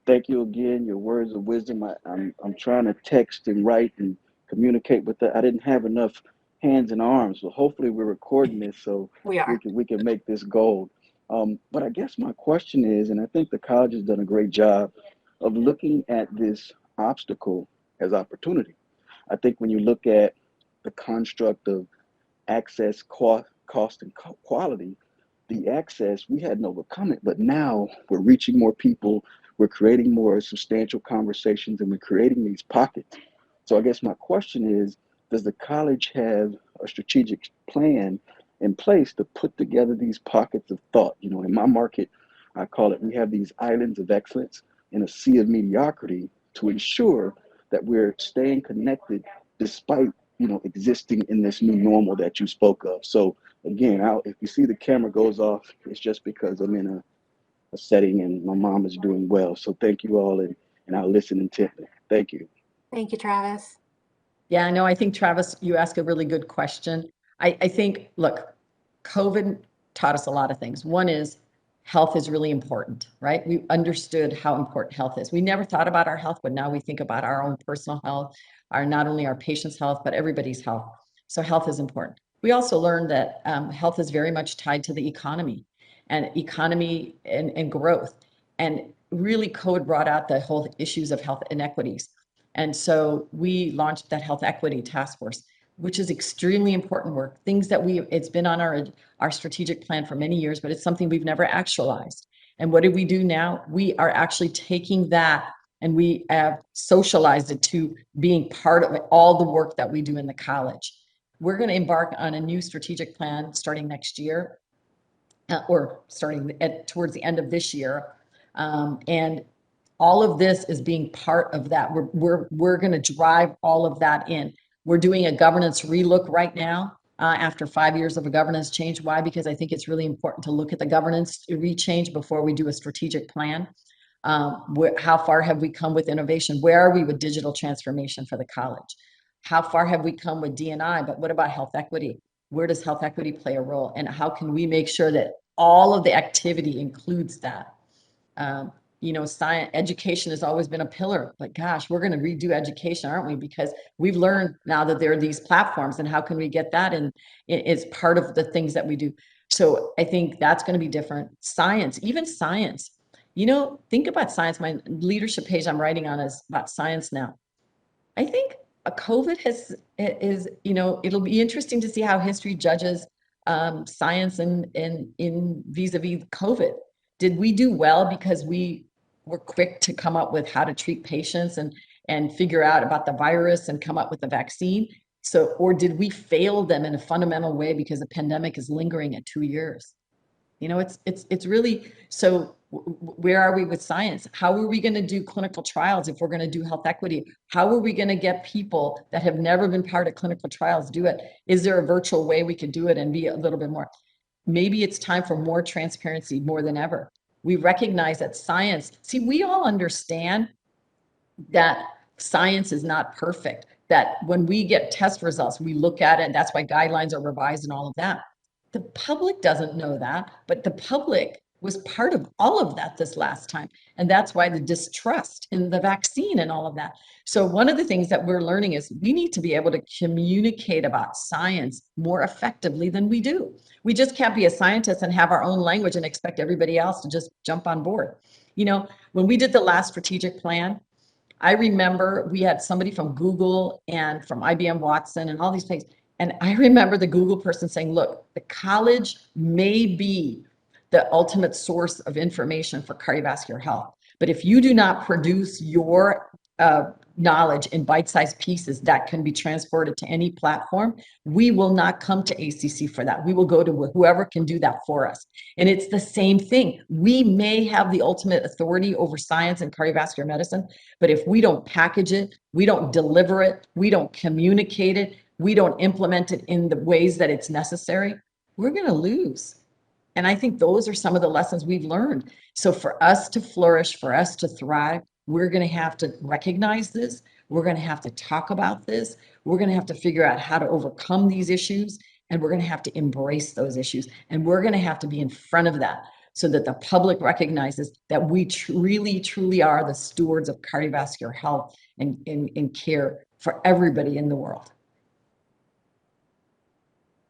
thank you again. Your words of wisdom. I'm trying to text and write and communicate with that. I didn't have enough hands and arms, so hopefully we're recording this so We are. we can make this gold. But I guess my question is, and I think the college has done a great job of looking at this obstacle as opportunity. I think when you look at the construct of access, cost, and quality, the access, we hadn't overcome it, but now we're reaching more people, we're creating more substantial conversations, and we're creating these pockets. So I guess my question is, does the college have a strategic plan in place to put together these pockets of thought? You know, in my market, I call it, we have these islands of excellence in a sea of mediocrity to ensure that we're staying connected despite, you know, existing in this new normal that you spoke of. So again, if you see the camera goes off, it's just because I'm in a setting and my mom is doing well. So thank you all, and I'll listen intently. Thank you. Thank you, Travis. Yeah, no, I think, Travis, you ask a really good question. I think, look, COVID taught us a lot of things. One is health is really important, right? We understood how important health is. We never thought about our health, but now we think about our own personal health, not only our patient's health, but everybody's health. So health is important. We also learned that health is very much tied to the economy and growth. And really, COVID brought out the whole issues of health inequities. And so we launched that health equity task force, which is extremely important work. Things that it's been on our strategic plan for many years, but it's something we've never actualized. And what do we do now? We are actually taking that and we have socialized it to being part of all the work that we do in the college. We're going to embark on a new strategic plan starting next year, or starting towards the end of this year. And all of this is being part of that. We're going to drive all of that in. We're doing a governance relook right now after 5 years of a governance change. Why? Because I think it's really important to look at the governance rechange before we do a strategic plan. How far have we come with innovation? Where are we with digital transformation for the college? How far have we come with D&I? But what about health equity? Where does health equity play a role? And how can we make sure that all of the activity includes that? You know, science education has always been a pillar, but gosh, we're going to redo education, aren't we? Because we've learned now that there are these platforms, and how can we get that in? It's part of the things that we do. So I think that's going to be different. Science, even science, you know, think about science. My leadership page I'm writing on is about science now. I think a COVID is, you know, it'll be interesting to see how history judges science in vis-a-vis COVID. Did we do well because we were quick to come up with how to treat patients and figure out about the virus and come up with the vaccine? So, or did we fail them in a fundamental way because the pandemic is lingering at 2 years? You know, it's really, so where are we with science? How are we going to do clinical trials if we're going to do health equity? How are we going to get people that have never been part of clinical trials do it? Is there a virtual way we could do it and be a little bit more? Maybe it's time for more transparency more than ever. We recognize that science, see, we all understand that science is not perfect, that when we get test results, we look at it, and that's why guidelines are revised and all of that. The public doesn't know that, but the public was part of all of that this last time. And that's why the distrust in the vaccine and all of that. So one of the things that we're learning is we need to be able to communicate about science more effectively than we do. We just can't be a scientist and have our own language and expect everybody else to just jump on board. You know, when we did the last strategic plan, I remember we had somebody from Google and from IBM Watson and all these places. And I remember the Google person saying, look, the college may be the ultimate source of information for cardiovascular health. But if you do not produce your knowledge in bite-sized pieces that can be transported to any platform, we will not come to ACC for that. We will go to whoever can do that for us. And it's the same thing. We may have the ultimate authority over science and cardiovascular medicine, but if we don't package it, we don't deliver it, we don't communicate it, we don't implement it in the ways that it's necessary, we're going to lose. And I think those are some of the lessons we've learned. So for us to flourish, for us to thrive, we're going to have to recognize this. We're going to have to talk about this. We're going to have to figure out how to overcome these issues. And we're going to have to embrace those issues. And we're going to have to be in front of that so that the public recognizes that we really, truly are the stewards of cardiovascular health and care for everybody in the world.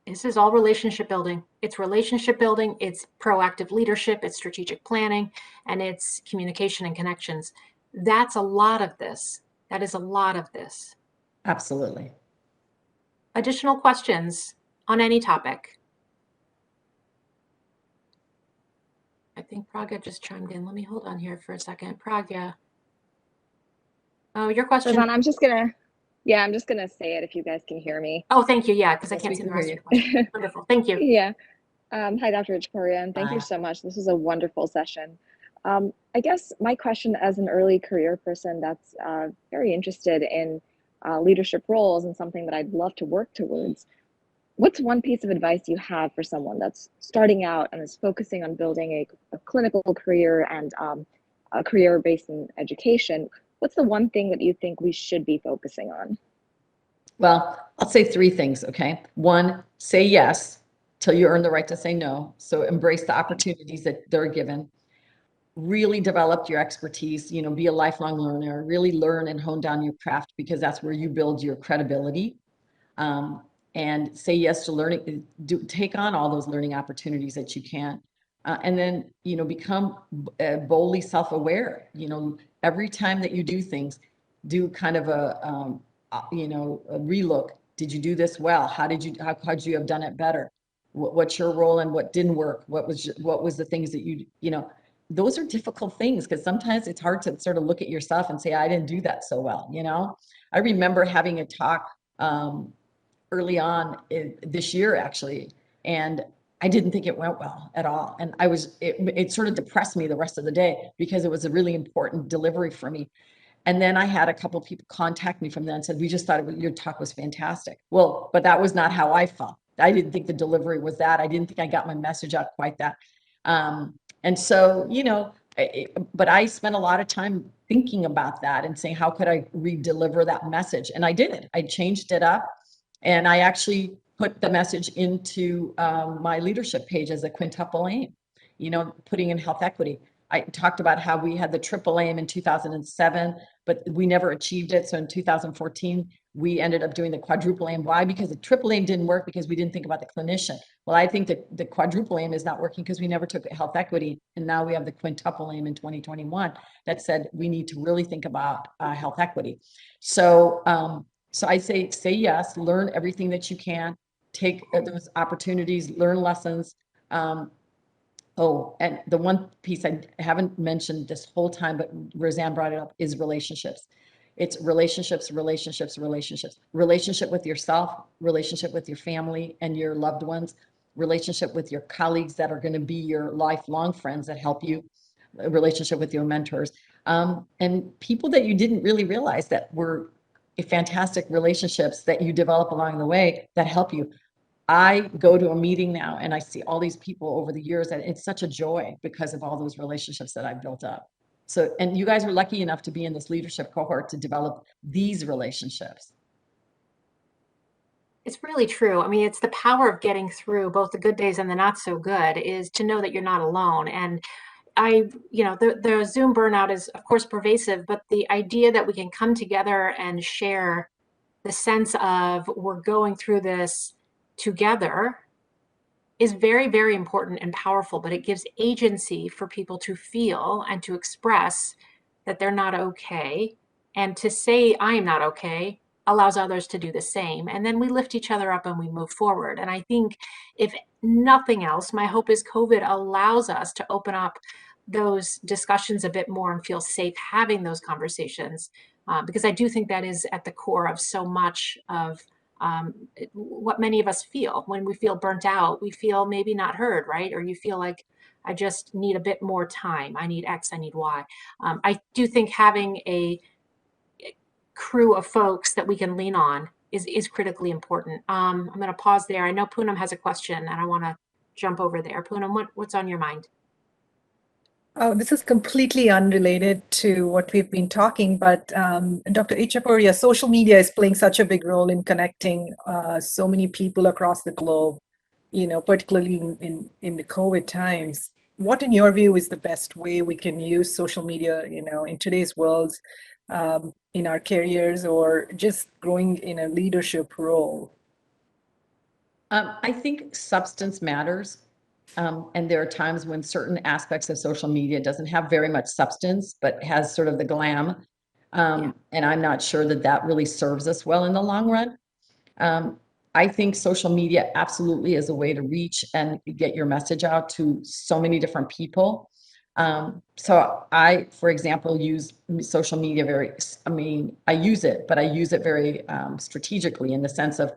This is all relationship building. It's relationship building, it's proactive leadership, it's strategic planning, and it's communication and connections. That's a lot of this. That is a lot of this. Absolutely. Additional questions on any topic? I think Pragya just chimed in. Let me hold on here for a second. Pragya. Oh, your question. Razan, I'm just gonna say it if you guys can hear me. Oh, thank you. Yeah, because I Yes, can't we see can the rest of hear your question. Wonderful. Thank you. Yeah. Hi, Dr. Itchhaporia, and thank Hi. you so much. This was a wonderful session. I guess my question as an early career person that's very interested in leadership roles and something that I'd love to work towards, what's one piece of advice you have for someone that's starting out and is focusing on building a clinical career and a career based in education? What's the one thing that you think we should be focusing on? Well, I'll say three things, okay? One, say yes till you earn the right to say no. So embrace the opportunities that they're given. Really develop your expertise, be a lifelong learner, really learn and hone down your craft because that's where you build your credibility. And say yes to learning, take on all those learning opportunities that you can. And then, become boldly self-aware. Every time that you do things, do kind of a relook. Did you do this well? How could you have done it better? What's your role and what didn't work? What was the things that those are difficult things because sometimes it's hard to sort of look at yourself and say, I didn't do that so well. I remember having a talk early on this year, actually, and I didn't think it went well at all. And it sort of depressed me the rest of the day because it was a really important delivery for me. And then I had a couple of people contact me from that and said, we just thought your talk was fantastic. Well, but that was not how I felt. I didn't think the delivery was that. I didn't think I got my message out quite that. And so, but I spent a lot of time thinking about that and saying, how could I redeliver that message? And I did it. I changed it up. And I actually put the message into my leadership page as a quintuple aim, putting in health equity. I talked about how we had the triple aim in 2007, but we never achieved it. So in 2014, we ended up doing the quadruple aim. Why? Because the triple aim didn't work because we didn't think about the clinician. Well, I think that the quadruple aim is not working because we never took health equity. And now we have the quintuple aim in 2021 that said we need to really think about health equity. So I say yes, learn everything that you can, take those opportunities, learn lessons. Oh, and the one piece I haven't mentioned this whole time, but Roseanne brought it up, is relationships. It's relationships, relationships, relationships. Relationship with yourself, relationship with your family and your loved ones, relationship with your colleagues that are going to be your lifelong friends that help you, a relationship with your mentors, and people that you didn't really realize that were fantastic relationships that you develop along the way that help you. I go to a meeting now and I see all these people over the years, and it's such a joy because of all those relationships that I've built up. So, and you guys were lucky enough to be in this leadership cohort to develop these relationships. It's really true. I mean, it's the power of getting through both the good days and the not so good is to know that you're not alone. And the Zoom burnout is of course pervasive, but the idea that we can come together and share the sense of we're going through this together is very, very important and powerful, but it gives agency for people to feel and to express that they're not okay. And to say, I am not okay, allows others to do the same. And then we lift each other up and we move forward. And I think if nothing else, my hope is COVID allows us to open up those discussions a bit more and feel safe having those conversations because I do think that is at the core of so much of what many of us feel when we feel burnt out. We feel maybe not heard, right? Or you feel like I just need a bit more time. I need X, I need Y. I do think having a crew of folks that we can lean on is critically important. I'm going to pause there. I know Poonam has a question, and I want to jump over there. Poonam, what's on your mind? Oh, this is completely unrelated to what we've been talking, but Dr. Itchhaporia, social media is playing such a big role in connecting so many people across the globe, particularly in the COVID times. What, in your view, is the best way we can use social media, in today's world, in our careers or just growing in a leadership role? I think substance matters. And there are times when certain aspects of social media doesn't have very much substance, but has sort of the glam. And I'm not sure that that really serves us well in the long run. I think social media absolutely is a way to reach and get your message out to so many different people. So I, for example, use social media I use it, but I use it very strategically in the sense of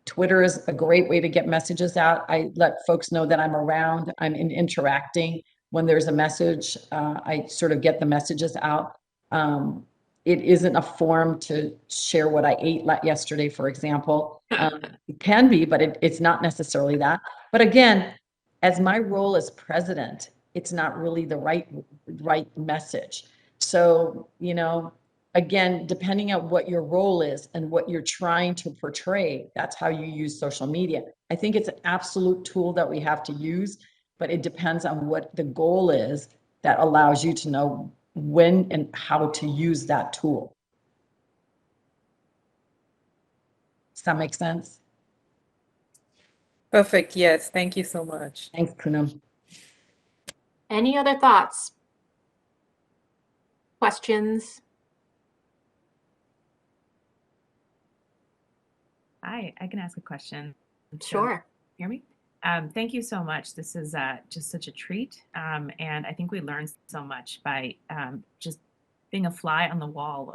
Twitter is a great way to get messages out. I let folks know that I'm around, I'm interacting. When there's a message, I sort of get the messages out. It isn't a forum to share what I ate yesterday, for example. It can be, but it's not necessarily that. But again, as my role as president, it's not really the right message. So, again, depending on what your role is and what you're trying to portray, that's how you use social media. I think it's an absolute tool that we have to use, but it depends on what the goal is that allows you to know when and how to use that tool. Does that make sense? Perfect. Yes. Thank you so much. Thanks, Poonam. Any other thoughts? Questions? Hi, I can ask a question. Sure. Hear me? Thank you so much. This is just such a treat. And I think we learned so much by just being a fly on the wall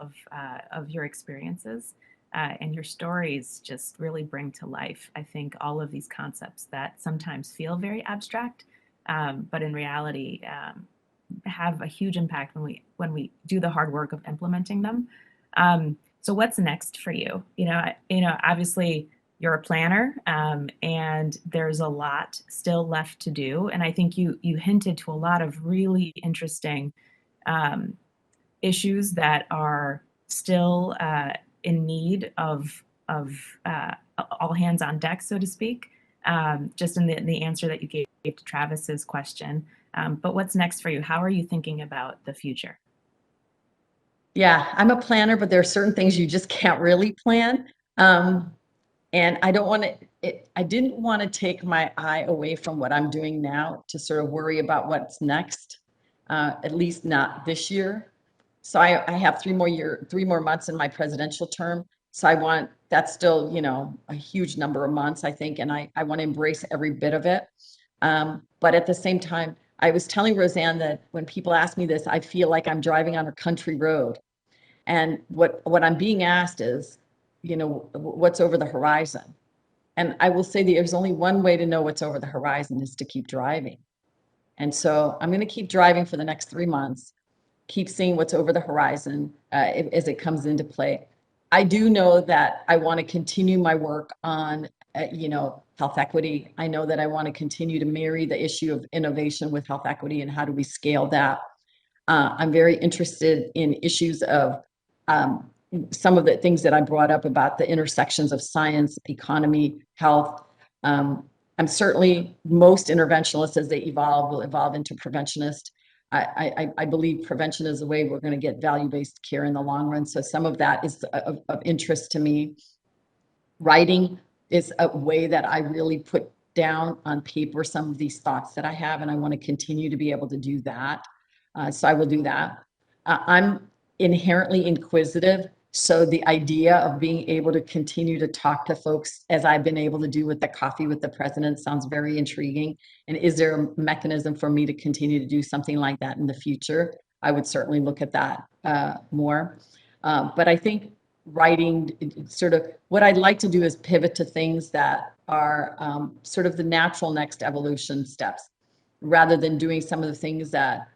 of your experiences and your stories just really bring to life, I think, all of these concepts that sometimes feel very abstract, but in reality have a huge impact when we do the hard work of implementing them. So what's next for you? Obviously you're a planner, and there's a lot still left to do. And I think you hinted to a lot of really interesting issues that are still in need of all hands on deck, so to speak, just in the answer that you gave to Travis's question. But what's next for you? How are you thinking about the future? Yeah, I'm a planner, but there are certain things you just can't really plan. And I didn't want to take my eye away from what I'm doing now to sort of worry about what's next, at least not this year. So I have 3 more months in my presidential term. So that's still, a huge number of months, I think, and I want to embrace every bit of it. But at the same time, I was telling Roseanne that when people ask me this, I feel like I'm driving on a country road. And what I'm being asked is, what's over the horizon? And I will say there's only one way to know what's over the horizon is to keep driving. And so I'm going to keep driving for the next 3 months, keep seeing what's over the horizon as it comes into play. I do know that I want to continue my work on, health equity. I know that I want to continue to marry the issue of innovation with health equity and how do we scale that. I'm very interested in issues of some of the things that I brought up about the intersections of science, economy, health. I'm certainly most interventionists as they will evolve into preventionist. I believe prevention is the way we're going to get value-based care in the long run. So some of that is of interest to me. Writing is a way that I really put down on paper some of these thoughts that I have, and I want to continue to be able to do that. So I will do that. I'm inherently inquisitive. So the idea of being able to continue to talk to folks as I've been able to do with the Coffee with the President sounds very intriguing. And is there a mechanism for me to continue to do something like that in the future? I would certainly look at that more. But I think writing sort of what I'd like to do is pivot to things that are sort of the natural next evolution steps, rather than doing some of the things that,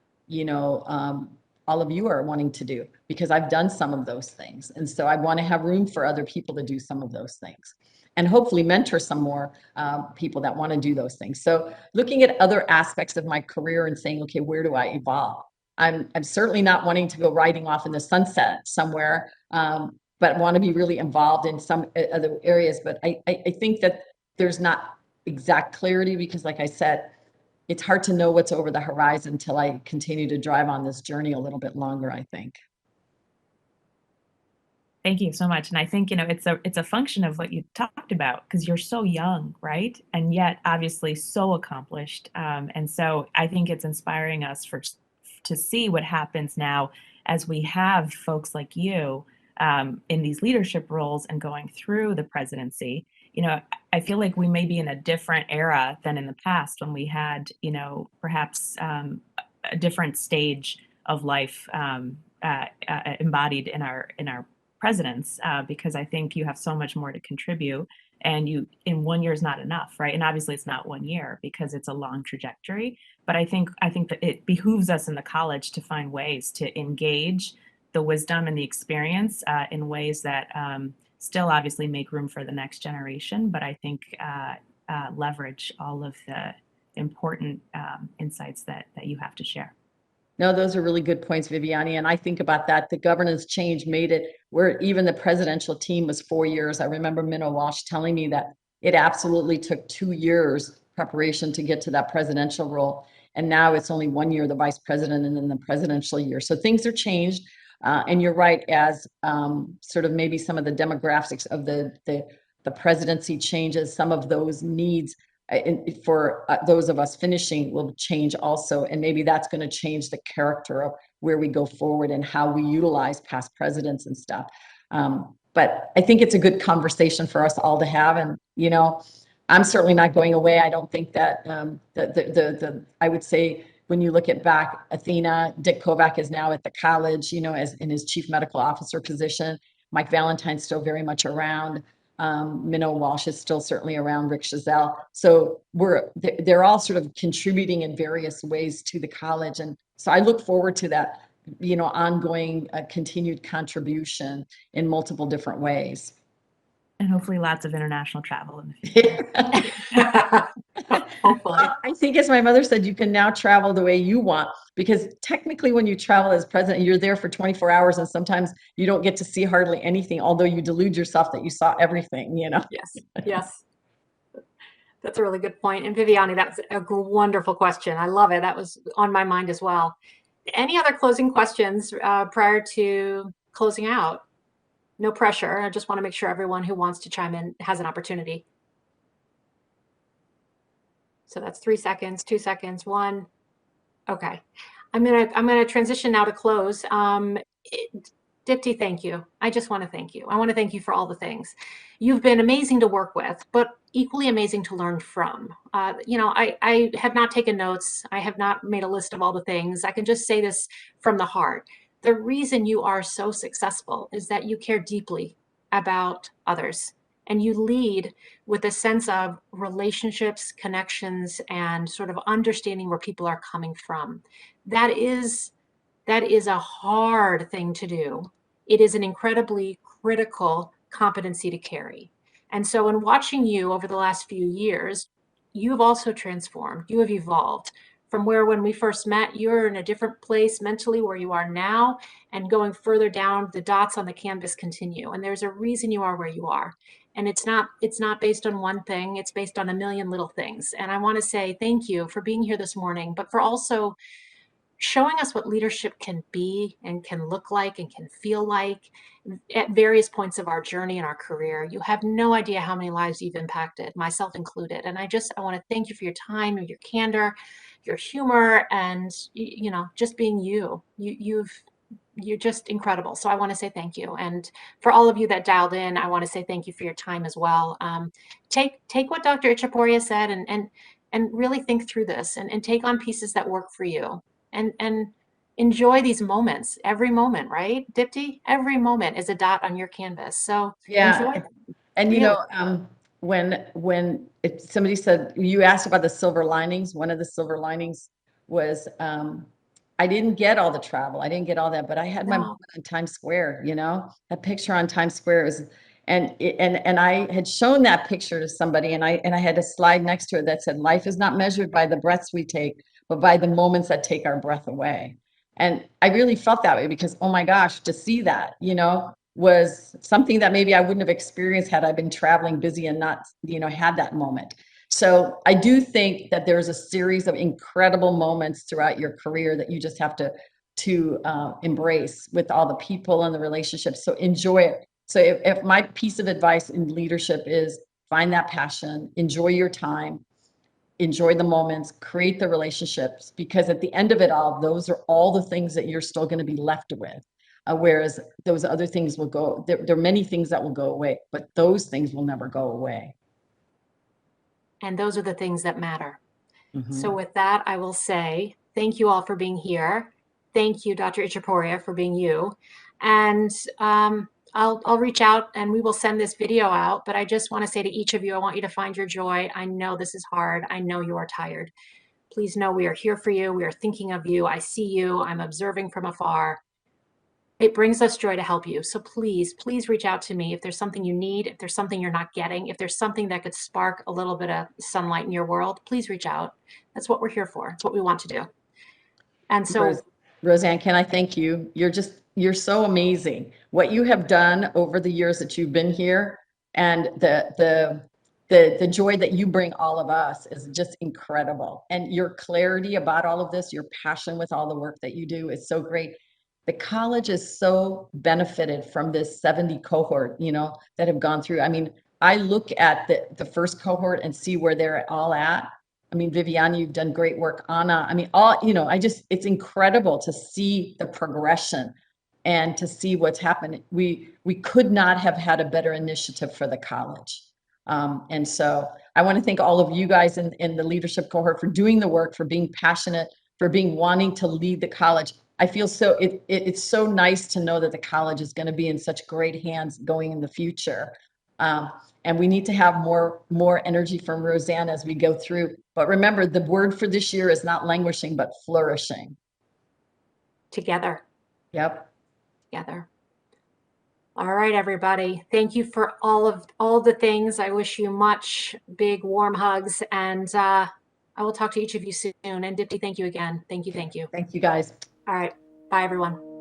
all of you are wanting to do, because I've done some of those things. And so I want to have room for other people to do some of those things, and hopefully mentor some more people that want to do those things. So looking at other aspects of my career and saying, okay, where do I evolve? I'm certainly not wanting to go riding off in the sunset somewhere, but want to be really involved in some other areas. But I think that there's not exact clarity, because like I said, it's hard to know what's over the horizon until I continue to drive on this journey a little bit longer, I think. Thank you so much. And I think, it's a function of what you talked about, because you're so young, right? And yet obviously so accomplished. And so I think it's inspiring us to see what happens now as we have folks like you in these leadership roles and going through the presidency. I feel like we may be in a different era than in the past, when we had, perhaps a different stage of life embodied in our presidents, because I think you have so much more to contribute, and in 1 year is not enough, right? And obviously it's not 1 year, because it's a long trajectory. But I think that it behooves us in the college to find ways to engage the wisdom and the experience in ways that still obviously make room for the next generation, but I think leverage all of the important insights that you have to share. No, those are really good points, Viviani. And I think about that. The governance change made it where even the presidential team was 4 years. I remember Minnow Walsh telling me that it absolutely took 2 years preparation to get to that presidential role. And now it's only 1 year, the vice president, and then the presidential year. So things are changed. And you're right, as sort of maybe some of the demographics of the presidency changes, some of those needs for those of us finishing will change also. And maybe that's going to change the character of where we go forward and how we utilize past presidents and stuff. But I think it's a good conversation for us all to have. And, I'm certainly not going away. I don't think that I would say, when you look at back, Athena, Dick Kovac is now at the college, as in his chief medical officer position. Mike Valentine's still very much around. Minnow Walsh is still certainly around, Rick Chazelle. So they're all sort of contributing in various ways to the college. And so I look forward to that, ongoing continued contribution in multiple different ways. And hopefully lots of international travel in the future. Hopefully. I think, as my mother said, you can now travel the way you want, because technically when you travel as president, you're there for 24 hours and sometimes you don't get to see hardly anything, although you delude yourself that you saw everything, Yes. That's a really good point. And Viviani, that's a wonderful question. I love it. That was on my mind as well. Any other closing questions prior to closing out? No pressure. I just want to make sure everyone who wants to chime in has an opportunity. So that's 3 seconds, 2 seconds, 1. Okay. I'm gonna transition now to close. Dipti, thank you. I just want to thank you. I want to thank you for all the things. You've been amazing to work with, but equally amazing to learn from. I have not taken notes. I have not made a list of all the things. I can just say this from the heart. The reason you are so successful is that you care deeply about others, and you lead with a sense of relationships, connections, and sort of understanding where people are coming from. That is a hard thing to do. It is an incredibly critical competency to carry. And so in watching you over the last few years, you've also transformed. You have evolved from where, when we first met, you're in a different place mentally where you are now, and going further down, the dots on the canvas continue. And there's a reason you are where you are. And it's not based on one thing, it's based on a million little things. And I want to say thank you for being here this morning, but for also showing us what leadership can be and can look like and can feel like at various points of our journey in our career. You have no idea how many lives you've impacted, myself included. And I want to thank you for your time and your candor, your humor, and just being you. You're just incredible. So I want to say thank you. And for all of you that dialed in, I want to say thank you for your time as well. Take what Dr. Itchhaporia said and really think through this and take on pieces that work for you. And enjoy these moments, every moment, right? Dipti, every moment is a dot on your canvas. So enjoy them. And you Really. know, when somebody said, you asked about the silver linings, one of the silver linings was I didn't get all the travel, I didn't get all that, but I had my No. moment on Times Square. You know, that picture on Times Square was, and I had shown that picture to somebody, and I had a slide next to it that said, life is not measured by the breaths we take, but by the moments that take our breath away. And I really felt that way because, oh my gosh, to see that, you know, was something that maybe I wouldn't have experienced had I been traveling busy and not, you know, had that moment. So I do think that there's a series of incredible moments throughout your career that you just have to embrace with all the people and the relationships. So enjoy it. So if my piece of advice in leadership is find that passion, enjoy your time, enjoy the moments, create the relationships, because at the end of it all, those are all the things that you're still going to be left with. Whereas those other things will go, there are many things that will go away, but those things will never go away. And those are the things that matter. Mm-hmm. So with that, I will say thank you all for being here. Thank you, Dr. Itchhaporia, for being you. And I'll reach out and we will send this video out. But I just want to say to each of you, I want you to find your joy. I know this is hard. I know you are tired. Please know we are here for you. We are thinking of you. I see you. I'm observing from afar. It brings us joy to help you. So please, please reach out to me if there's something you need, if there's something you're not getting, if there's something that could spark a little bit of sunlight in your world, please reach out. That's what we're here for. It's what we want to do. And so, Roseanne, can I thank you? You're so amazing. What you have done over the years that you've been here, and the joy that you bring all of us is just incredible. And your clarity about all of this, your passion with all the work that you do is so great. The college is so benefited from this 70 cohort, you know, that have gone through. I mean, I look at the first cohort and see where they're all at. I mean, Viviana, you've done great work. Anna, I mean, all, you know, it's incredible to see the progression and to see what's happened. We could not have had a better initiative for the college. And so I want to thank all of you guys in the leadership cohort for doing the work, for being passionate, for being wanting to lead the college. I feel so, it's so nice to know that the college is going to be in such great hands going in the future. And we need to have more energy from Roseanne as we go through. But remember, the word for this year is not languishing, but flourishing. together. Yep. Together. All right, everybody. Thank you for all the things. I wish you much big, warm hugs. And I will talk to each of you soon. And Dipti, thank you again. Thank you. Thank you. Thank you, guys. All right. Bye, everyone.